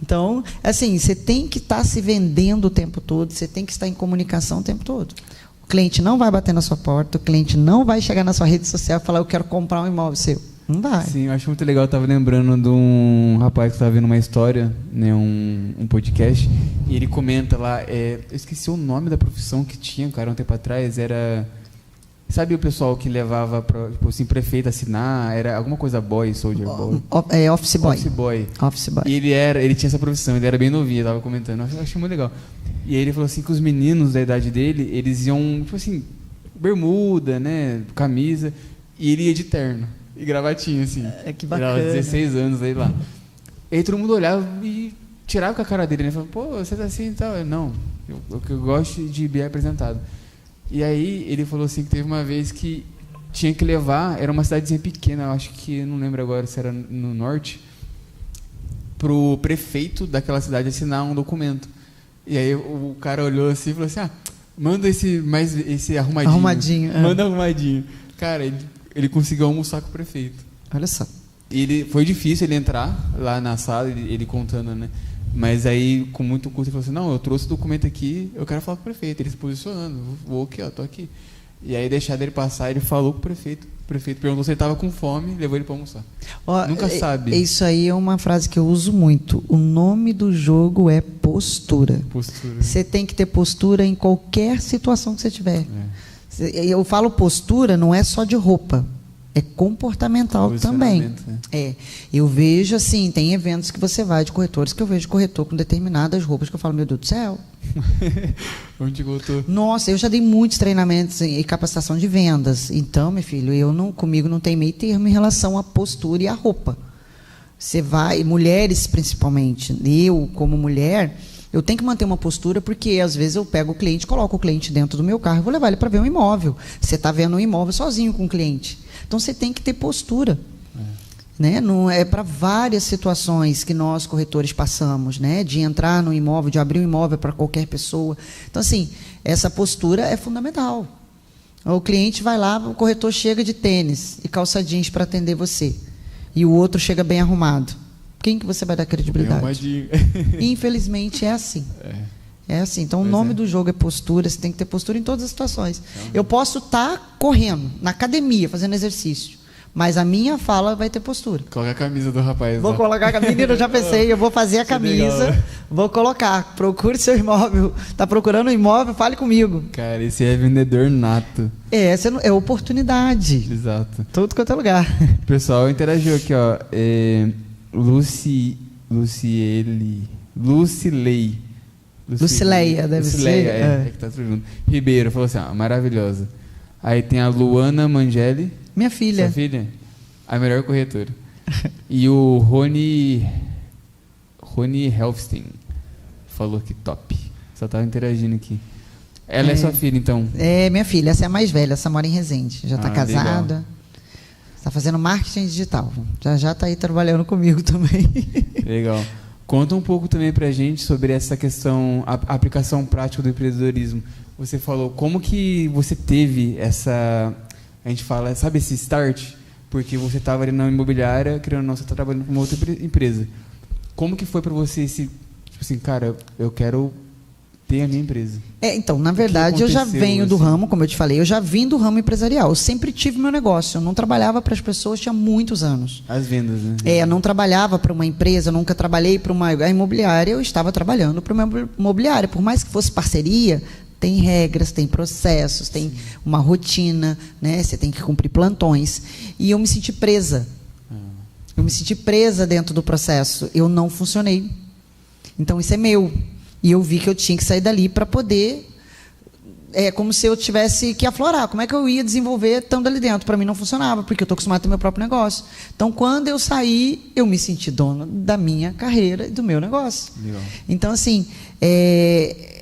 Então, assim, você tem que estar se vendendo o tempo todo, você tem que estar em comunicação o tempo todo. O cliente não vai bater na sua porta, o cliente não vai chegar na sua rede social e falar: eu quero comprar um imóvel seu. Não vai. Sim, eu acho muito legal. Eu estava lembrando de um rapaz que estava vendo uma história, né, um podcast, e ele comenta lá, eu esqueci o nome da profissão que tinha, cara, um tempo atrás, era... Sabe o pessoal que levava para, tipo assim, prefeito assinar, era alguma coisa boy, soldier boy? Office boy. Office boy. Office boy. E ele tinha essa profissão, ele era bem novinho, eu tava comentando, eu achei muito legal. E aí ele falou assim que os meninos da idade dele, eles iam, tipo assim, bermuda, né, camisa, e ele ia de terno e gravatinha, assim. Que bacana. Ele tava 16 anos aí lá. E aí todo mundo olhava e tirava com a cara dele, né, falava: pô, você tá assim e tal. Não, eu gosto de ir bem apresentado. E aí ele falou assim que teve uma vez que tinha que levar, era uma cidadezinha pequena, eu acho que, não lembro agora se era no norte, pro prefeito daquela cidade assinar um documento. E aí o cara olhou assim e falou assim: manda esse arrumadinho. Arrumadinho. Manda arrumadinho. Cara, ele conseguiu almoçar com o prefeito. Olha só. Foi difícil ele entrar lá na sala, ele contando, né? Mas aí, com muito custo, ele falou assim: não, eu trouxe o documento aqui, eu quero falar com o prefeito. Ele se posicionando: vou aqui, ó, tô aqui. E aí, deixaram ele passar, ele falou com o prefeito. O prefeito perguntou se ele estava com fome, levou ele para almoçar. Nunca sabe. Isso aí é uma frase que eu uso muito. O nome do jogo é postura. Postura. Você tem que ter postura em qualquer situação que você tiver. Eu falo postura, não é só de roupa. É comportamental também. Eu vejo assim, tem eventos que você vai de corretores que eu vejo corretor com determinadas roupas que eu falo: meu Deus do céu. Onde voltou? Nossa, eu já dei muitos treinamentos e capacitação de vendas. Então, meu filho, comigo não tem meio termo em relação à postura e à roupa. Você vai, mulheres principalmente, eu como mulher, eu tenho que manter uma postura, porque às vezes eu pego o cliente, coloco o cliente dentro do meu carro e vou levar ele para ver um imóvel. Você está vendo um imóvel sozinho com o cliente. Então, você tem que ter postura. Né? Não é para várias situações que nós, corretores, passamos, né? De entrar no imóvel, de abrir um imóvel para qualquer pessoa. Então, assim, essa postura é fundamental. O cliente vai lá, o corretor chega de tênis e calça jeans para atender você. E o outro chega bem arrumado. Quem que você vai dar credibilidade? Infelizmente, é assim. É assim. Então, o nome do jogo é postura. Você tem que ter postura em todas as situações. Eu posso estar correndo, na academia, fazendo exercício, mas a minha fala vai ter postura. Coloca a camisa do rapaz. Vou colocar a camisa, eu já pensei, eu vou fazer a camisa, vou colocar: procure seu imóvel. Está procurando um imóvel? Fale comigo. Cara, esse é vendedor nato. Essa é oportunidade. Exato. Tudo quanto é lugar. O pessoal interagiu aqui, ó. Lucileia, deve ser. É que tá tudo junto. Ribeiro falou assim: maravilhosa. Aí tem a Luana Mangeli. Minha filha. Sua filha? A melhor corretora. E o Rony Helfstein falou que top. Só tava interagindo aqui. Ela é sua filha, então? É minha filha. Essa é a mais velha. Essa mora em Resende. Já está casada. Está fazendo marketing digital. Já está aí trabalhando comigo também. Legal. Conta um pouco também pra gente sobre essa questão, a aplicação prática do empreendedorismo. Você falou como que você teve essa, a gente fala, sabe, esse start? Porque você estava ali na imobiliária, querendo ou não, você está trabalhando com uma outra empresa. Como que foi para você esse, tipo assim, cara, eu quero ter a minha empresa? Então, na verdade, eu já venho do ramo, como eu te falei, eu já vim do ramo empresarial. Eu sempre tive meu negócio. Eu não trabalhava para as pessoas, tinha muitos anos. As vendas, né? Eu não trabalhava para uma empresa, nunca trabalhei para uma imobiliária, eu estava trabalhando para uma imobiliária. Por mais que fosse parceria, tem regras, tem processos, tem uma rotina, né? Você tem que cumprir plantões. E eu me senti presa. Eu me senti presa dentro do processo. Eu não funcionei. Então, isso é meu. E eu vi que eu tinha que sair dali para poder é como se eu tivesse que aflorar. Como é que eu ia desenvolver estando ali dentro? Para mim não funcionava, porque eu estou acostumado a ter meu próprio negócio. Então, quando eu saí, eu me senti dono da minha carreira e do meu negócio. Legal. Então, assim,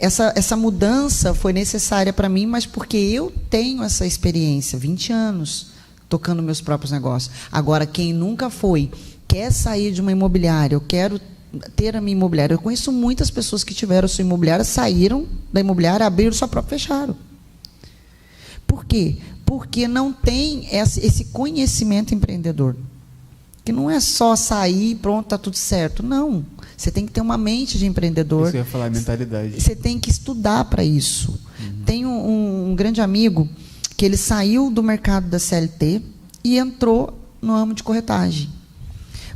essa mudança foi necessária para mim, mas porque eu tenho essa experiência, 20 anos, tocando meus próprios negócios. Agora, quem nunca quer sair de uma imobiliária, eu quero ter a minha imobiliária. Eu conheço muitas pessoas que tiveram sua imobiliária, saíram da imobiliária, abriram sua própria, fecharam. Por quê? Porque não tem esse conhecimento empreendedor. Que não é só sair e pronto, está tudo certo. Não. Você tem que ter uma mente de empreendedor. Isso eu ia falar, mentalidade. Você tem que estudar para isso. Tem um grande amigo que ele saiu do mercado da CLT e entrou no ramo de corretagem.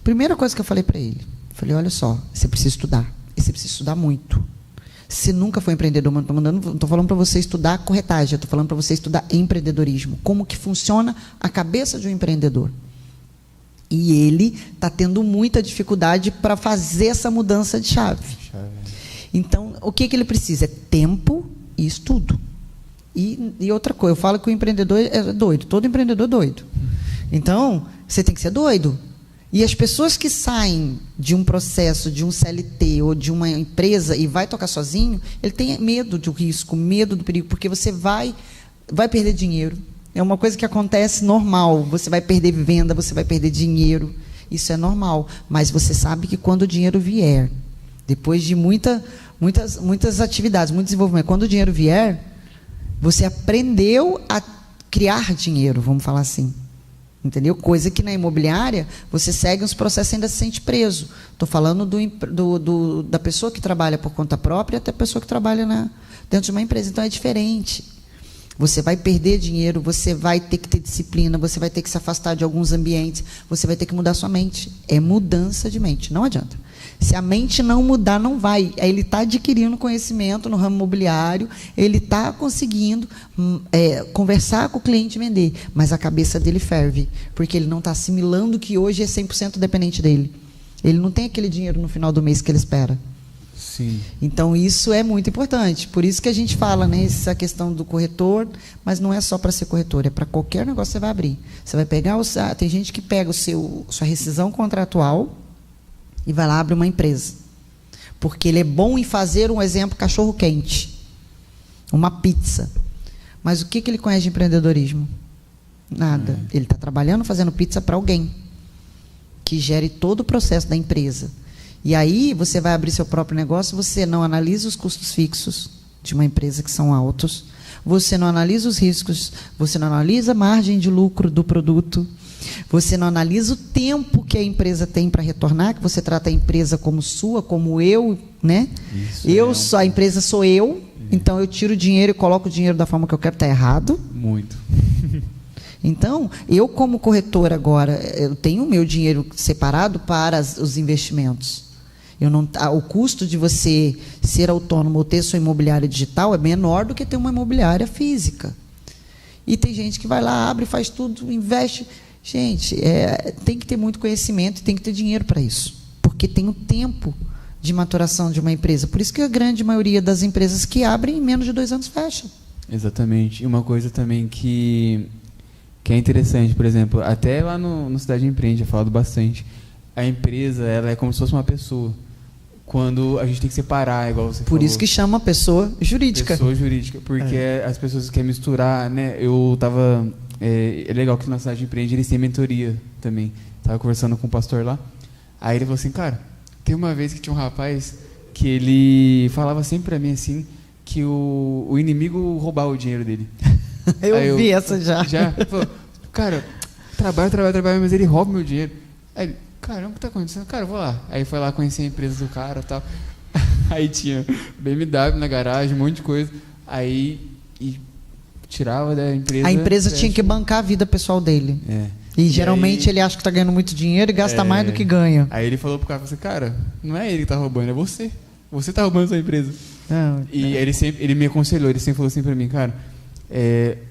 Primeira coisa que eu falei para ele, falei, olha só, você precisa estudar. E você precisa estudar muito. Se nunca foi empreendedor, não estou falando para você estudar corretagem, estou falando para você estudar empreendedorismo. Como que funciona a cabeça de um empreendedor. E ele está tendo muita dificuldade para fazer essa mudança de chave. Então, o que ele precisa? É tempo e estudo. E outra coisa, eu falo que o empreendedor é doido. Todo empreendedor é doido. Então, você tem que ser doido. E as pessoas que saem de um processo, de um CLT ou de uma empresa e vai tocar sozinho, ele tem medo do risco, medo do perigo, porque você vai perder dinheiro. É uma coisa que acontece normal. Você vai perder venda, você vai perder dinheiro. Isso é normal. Mas você sabe que quando o dinheiro vier, depois de muitas atividades, muito desenvolvimento, quando o dinheiro vier, você aprendeu a criar dinheiro, vamos falar assim. Entendeu? Coisa que na imobiliária você segue uns processos e ainda se sente preso. Estou falando da pessoa que trabalha por conta própria até a pessoa que trabalha dentro de uma empresa. Então é diferente. Você vai perder dinheiro, você vai ter que ter disciplina, você vai ter que se afastar de alguns ambientes, você vai ter que mudar sua mente. É mudança de mente, não adianta. Se a mente não mudar, não vai. Aí ele está adquirindo conhecimento no ramo imobiliário, ele está conseguindo conversar com o cliente e vender, mas a cabeça dele ferve, porque ele não está assimilando que hoje é 100% dependente dele. Ele não tem aquele dinheiro no final do mês que ele espera. Sim. Então, isso é muito importante. Por isso que a gente fala, né, essa questão do corretor, mas não é só para ser corretor, é para qualquer negócio que você vai abrir. Você vai pegar, tem gente que pega sua rescisão contratual e vai lá, abre uma empresa. Porque ele é bom em fazer, um exemplo, cachorro-quente. Uma pizza. Mas o que ele conhece de empreendedorismo? Nada. Ele está trabalhando, fazendo pizza para alguém que gere todo o processo da empresa. E aí, você vai abrir seu próprio negócio, você não analisa os custos fixos de uma empresa que são altos, você não analisa os riscos, você não analisa a margem de lucro do produto, você não analisa o tempo que a empresa tem para retornar, que você trata a empresa como sua, como eu, né? Isso, a empresa sou eu, então eu tiro o dinheiro e coloco o dinheiro da forma que eu quero, está errado. Muito. Então, eu como corretor agora, eu tenho o meu dinheiro separado para os investimentos. O custo de você ser autônomo ou ter sua imobiliária digital é menor do que ter uma imobiliária física. E tem gente que vai lá, abre, faz tudo, investe. Gente, tem que ter muito conhecimento e tem que ter dinheiro para isso. Porque tem o tempo de maturação de uma empresa. Por isso que a grande maioria das empresas que abrem, em menos de 2 anos, fecha. Exatamente. E uma coisa também que é interessante, por exemplo, até lá no Cidade Empreende, é falado bastante, a empresa ela é como se fosse uma pessoa. Quando a gente tem que separar, igual você falou. Por isso que chama pessoa jurídica. Pessoa jurídica, porque as pessoas querem misturar, né? Eu tava... É legal que na Cidade Empreende eles têm mentoria também. Tava conversando com o pastor lá. Aí ele falou assim, cara, tem uma vez que tinha um rapaz que ele falava sempre pra mim assim, que o inimigo roubava o dinheiro dele. eu vi essa já. Já? Ele falou, cara, trabalho, mas ele rouba meu dinheiro. Aí ele, caramba, o que tá acontecendo? Cara, eu vou lá. Aí foi lá conhecer a empresa do cara e tal. Aí tinha BMW na garagem, um monte de coisa. Aí tirava da empresa. A empresa tinha que bancar a vida pessoal dele. E geralmente ele acha que está ganhando muito dinheiro e gasta mais do que ganha. Aí ele falou pro cara, assim, cara, não é ele que tá roubando, é você. Você tá roubando a sua empresa. E ele me aconselhou, ele sempre falou assim pra mim, cara,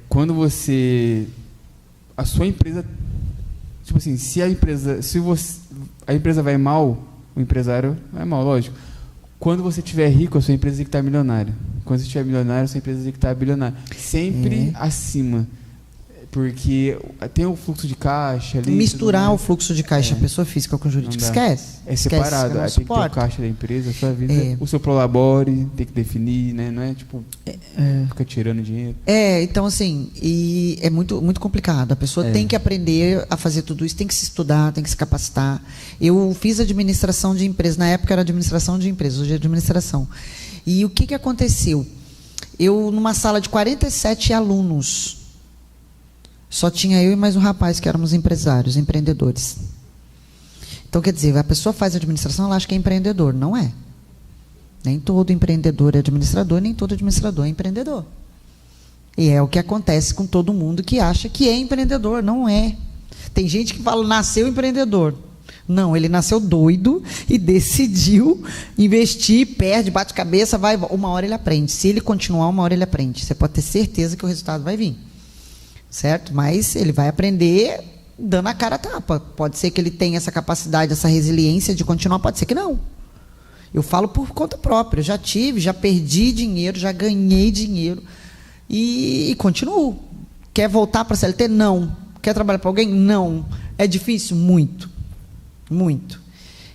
quando a sua empresa, tipo assim, se a empresa vai mal, o empresário vai mal, lógico. Quando você estiver rico, a sua empresa tem que estar milionária. Quando você estiver milionário, sua empresa tem que estar bilionária. Sempre acima. Porque tem o fluxo de caixa ali. Misturar o fluxo de caixa, pessoa física com jurídica, esquece. É separado. Aí tem que ter o caixa da empresa, a sua vida. O seu prolabore, tem que definir, né? Não é tipo, fica tirando dinheiro. Então assim, e é muito, muito complicado. A pessoa tem que aprender a fazer tudo isso, tem que se estudar, tem que se capacitar. Eu fiz administração de empresas, na época era administração de empresas, hoje é administração. E o que aconteceu? Eu, numa sala de 47 alunos, só tinha eu e mais um rapaz que éramos empresários, empreendedores. Então, quer dizer, a pessoa faz administração, ela acha que é empreendedor. Não é. Nem todo empreendedor é administrador, nem todo administrador é empreendedor. E é o que acontece com todo mundo que acha que é empreendedor. Não é. Tem gente que fala, nasceu empreendedor. Não, ele nasceu doido e decidiu investir, perde, bate cabeça, vai, uma hora ele aprende. Se ele continuar, uma hora ele aprende. Você pode ter certeza que o resultado vai vir. Certo? Mas ele vai aprender dando a cara a tapa. Pode ser que ele tenha essa capacidade, essa resiliência de continuar, pode ser que não. Eu falo por conta própria. Eu já tive, já perdi dinheiro, já ganhei dinheiro e continuo. Quer voltar para a CLT? Não. Quer trabalhar para alguém? Não. É difícil? Muito. Muito.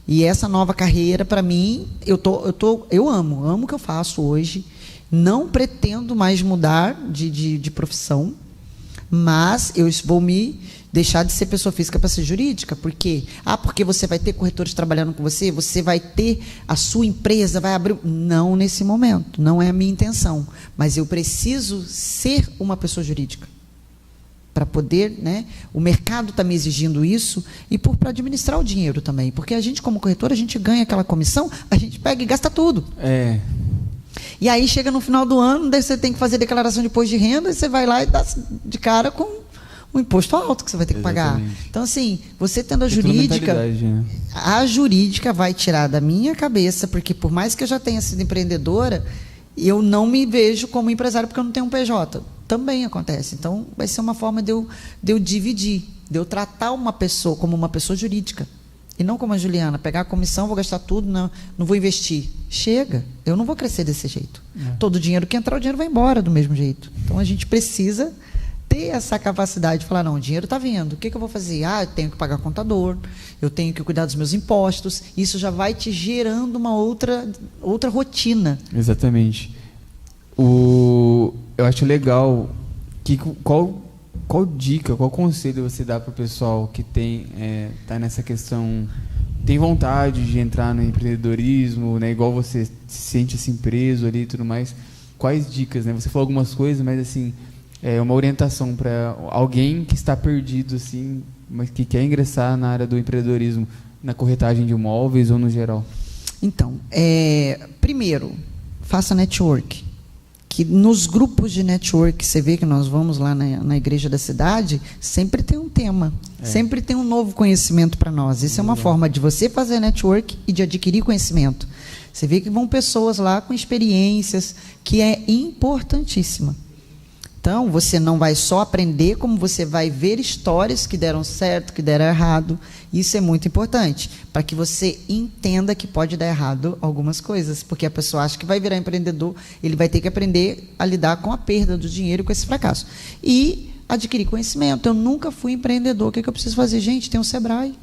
E essa nova carreira, para mim, eu amo o que eu faço hoje. Não pretendo mais mudar de profissão. Mas eu vou me deixar de ser pessoa física para ser jurídica. Por quê? Porque você vai ter corretores trabalhando com você, você vai ter a sua empresa, vai abrir... Não nesse momento, não é a minha intenção. Mas eu preciso ser uma pessoa jurídica. Para poder, né? O mercado está me exigindo isso e para administrar o dinheiro também. Porque a gente, como corretor, a gente ganha aquela comissão, a gente pega e gasta tudo. E aí chega no final do ano, daí você tem que fazer declaração de imposto de renda, e você vai lá e dá de cara com um imposto alto que você vai ter que pagar. Então, assim, você tendo a jurídica, a jurídica vai tirar da minha cabeça, porque por mais que eu já tenha sido empreendedora, eu não me vejo como empresário porque eu não tenho um PJ. Também acontece. Então, vai ser uma forma de eu dividir, de eu tratar uma pessoa como uma pessoa jurídica. E não como a Juliana, pegar a comissão, vou gastar tudo, não vou investir. Chega, eu não vou crescer desse jeito. Todo o dinheiro que entrar, o dinheiro vai embora do mesmo jeito. Então, a gente precisa ter essa capacidade de falar, não, o dinheiro está vindo, o que eu vou fazer? Eu tenho que pagar contador, eu tenho que cuidar dos meus impostos. Isso já vai te gerando uma outra rotina. Exatamente. Eu acho legal, qual dica, qual conselho você dá para o pessoal que tá nessa questão, tem vontade de entrar no empreendedorismo, né, igual você se sente assim preso ali e tudo mais? Quais dicas, né? Você falou algumas coisas, mas assim, uma orientação para alguém que está perdido assim, mas que quer ingressar na área do empreendedorismo, na corretagem de imóveis ou no geral? Então, primeiro, faça network. Que nos grupos de network, você vê que nós vamos lá na igreja da cidade, sempre tem um tema, sempre tem um novo conhecimento para nós. Isso é uma forma de você fazer network e de adquirir conhecimento. Você vê que vão pessoas lá com experiências, que é importantíssima. Então, você não vai só aprender, como você vai ver histórias que deram certo, que deram errado. Isso é muito importante, para que você entenda que pode dar errado algumas coisas. Porque a pessoa acha que vai virar empreendedor, ele vai ter que aprender a lidar com a perda do dinheiro, com esse fracasso. E adquirir conhecimento. Eu nunca fui empreendedor, o que eu preciso fazer? Gente, tem o Sebrae.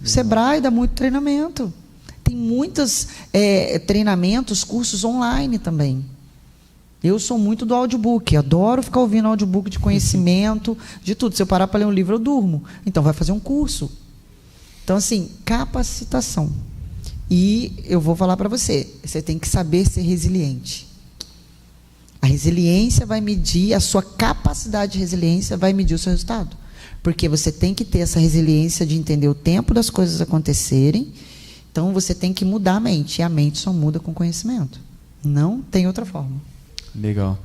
O Sebrae dá muito treinamento. Tem muitos treinamentos, cursos online também. Eu sou muito do audiobook, adoro ficar ouvindo audiobook de conhecimento, de tudo. Se eu parar para ler um livro, eu durmo. Então, vai fazer um curso. Então, assim, capacitação. E eu vou falar para você, você tem que saber ser resiliente. A resiliência vai medir, a sua capacidade de resiliência vai medir o seu resultado. Porque você tem que ter essa resiliência de entender o tempo das coisas acontecerem. Então, você tem que mudar a mente. E a mente só muda com conhecimento. Não tem outra forma. Legal.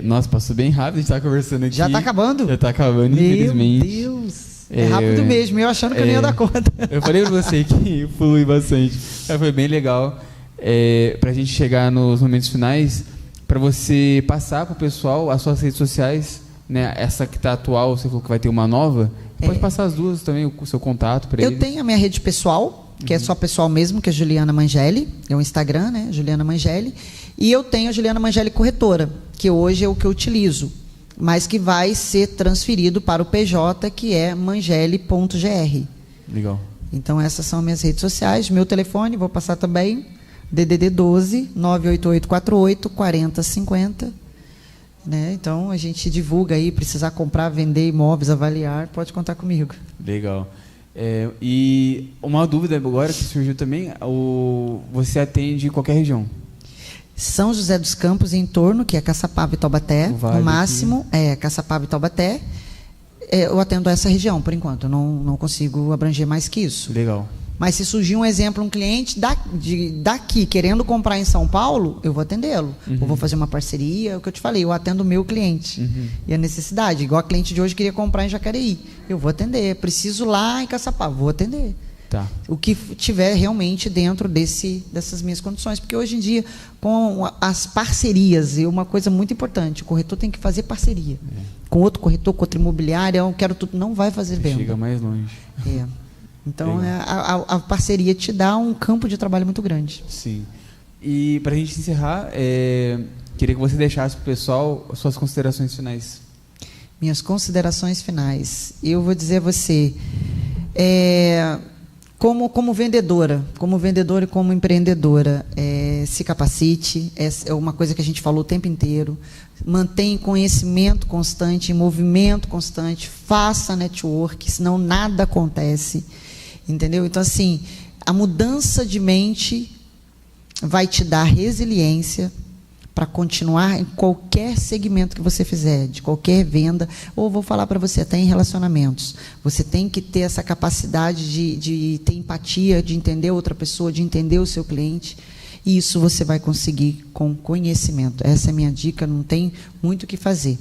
Nossa, passou bem rápido, a gente tá conversando aqui. Já tá acabando? Já tá acabando, infelizmente. Meu Deus! É rápido mesmo, eu achando que eu nem ia dar conta. Eu falei pra você que flui bastante. Foi bem legal. Pra gente chegar nos momentos finais, pra você passar pro pessoal as suas redes sociais, né? Essa que tá atual, você falou que vai ter uma nova. Pode passar as duas também, o seu contato para eles. Eu tenho a minha rede pessoal, que é só pessoal mesmo, que é Juliana Mangeli. É o Instagram, né? Juliana Mangeli. E eu tenho a Juliana Mangeli Corretora, que hoje é o que eu utilizo, mas que vai ser transferido para o PJ, que é mangeli.gr. Legal. Então, essas são minhas redes sociais. Meu telefone, vou passar também, DDD 12 98848 4050. Né? Então, a gente divulga aí, precisar comprar, vender imóveis, avaliar, pode contar comigo. Legal. E uma dúvida agora que surgiu também, você atende qualquer região? São José dos Campos e em torno, que é Caçapava e Taubaté, no máximo, Caçapava e Taubaté. Eu atendo essa região, por enquanto, eu não consigo abranger mais que isso. Legal. Mas se surgir um exemplo, um cliente daqui querendo comprar em São Paulo, eu vou atendê-lo. Ou vou fazer uma parceria, é o que eu te falei, eu atendo o meu cliente. E a necessidade, igual a cliente de hoje queria comprar em Jacareí, eu vou atender. Preciso lá em Caçapava, vou atender. Tá. O que tiver realmente dentro dessas minhas condições. Porque hoje em dia, com as parcerias, é uma coisa muito importante, o corretor tem que fazer parceria. Com outro corretor, com outra imobiliária, eu quero tudo, não vai fazer venda. Chega mais longe. Então, a parceria te dá um campo de trabalho muito grande. Sim. E, para a gente encerrar, queria que você deixasse para o pessoal as suas considerações finais. Minhas considerações finais. Eu vou dizer a você, como vendedora e como empreendedora, se capacite, é uma coisa que a gente falou o tempo inteiro, mantenha conhecimento constante, movimento constante, faça network, senão nada acontece. Entendeu? Então, assim, a mudança de mente vai te dar resiliência para continuar em qualquer segmento que você fizer, de qualquer venda, ou vou falar para você, até em relacionamentos. Você tem que ter essa capacidade de ter empatia, de entender outra pessoa, de entender o seu cliente, e isso você vai conseguir com conhecimento. Essa é a minha dica, não tem muito o que fazer.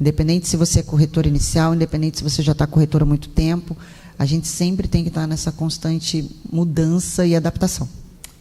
Independente se você é corretor inicial, independente se você já está corretor há muito tempo, a gente sempre tem que estar nessa constante mudança e adaptação.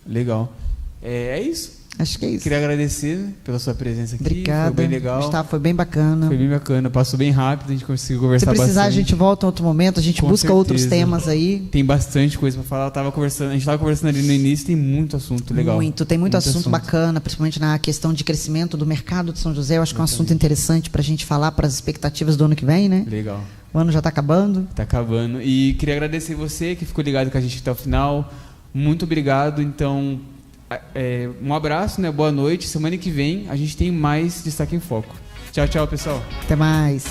Legal. É isso. Acho que é isso. Queria agradecer pela sua presença aqui. Obrigada. Foi bem legal. Gustavo, foi bem bacana. Foi bem bacana. Passou bem rápido, a gente conseguiu conversar bastante. Se precisar, a gente volta em outro momento, a gente busca outros temas aí. Tem bastante coisa para falar. A gente estava conversando ali no início, tem muito assunto legal. Tem muito assunto bacana, principalmente na questão de crescimento do mercado de São José. Eu acho que é um assunto interessante para a gente falar para as expectativas do ano que vem, né? Legal. O ano já está acabando. Está acabando. E queria agradecer você que ficou ligado com a gente até o final. Muito obrigado. Então, um abraço, né? Boa noite. Semana que vem a gente tem mais Destaque em Foco. Tchau, tchau, pessoal. Até mais.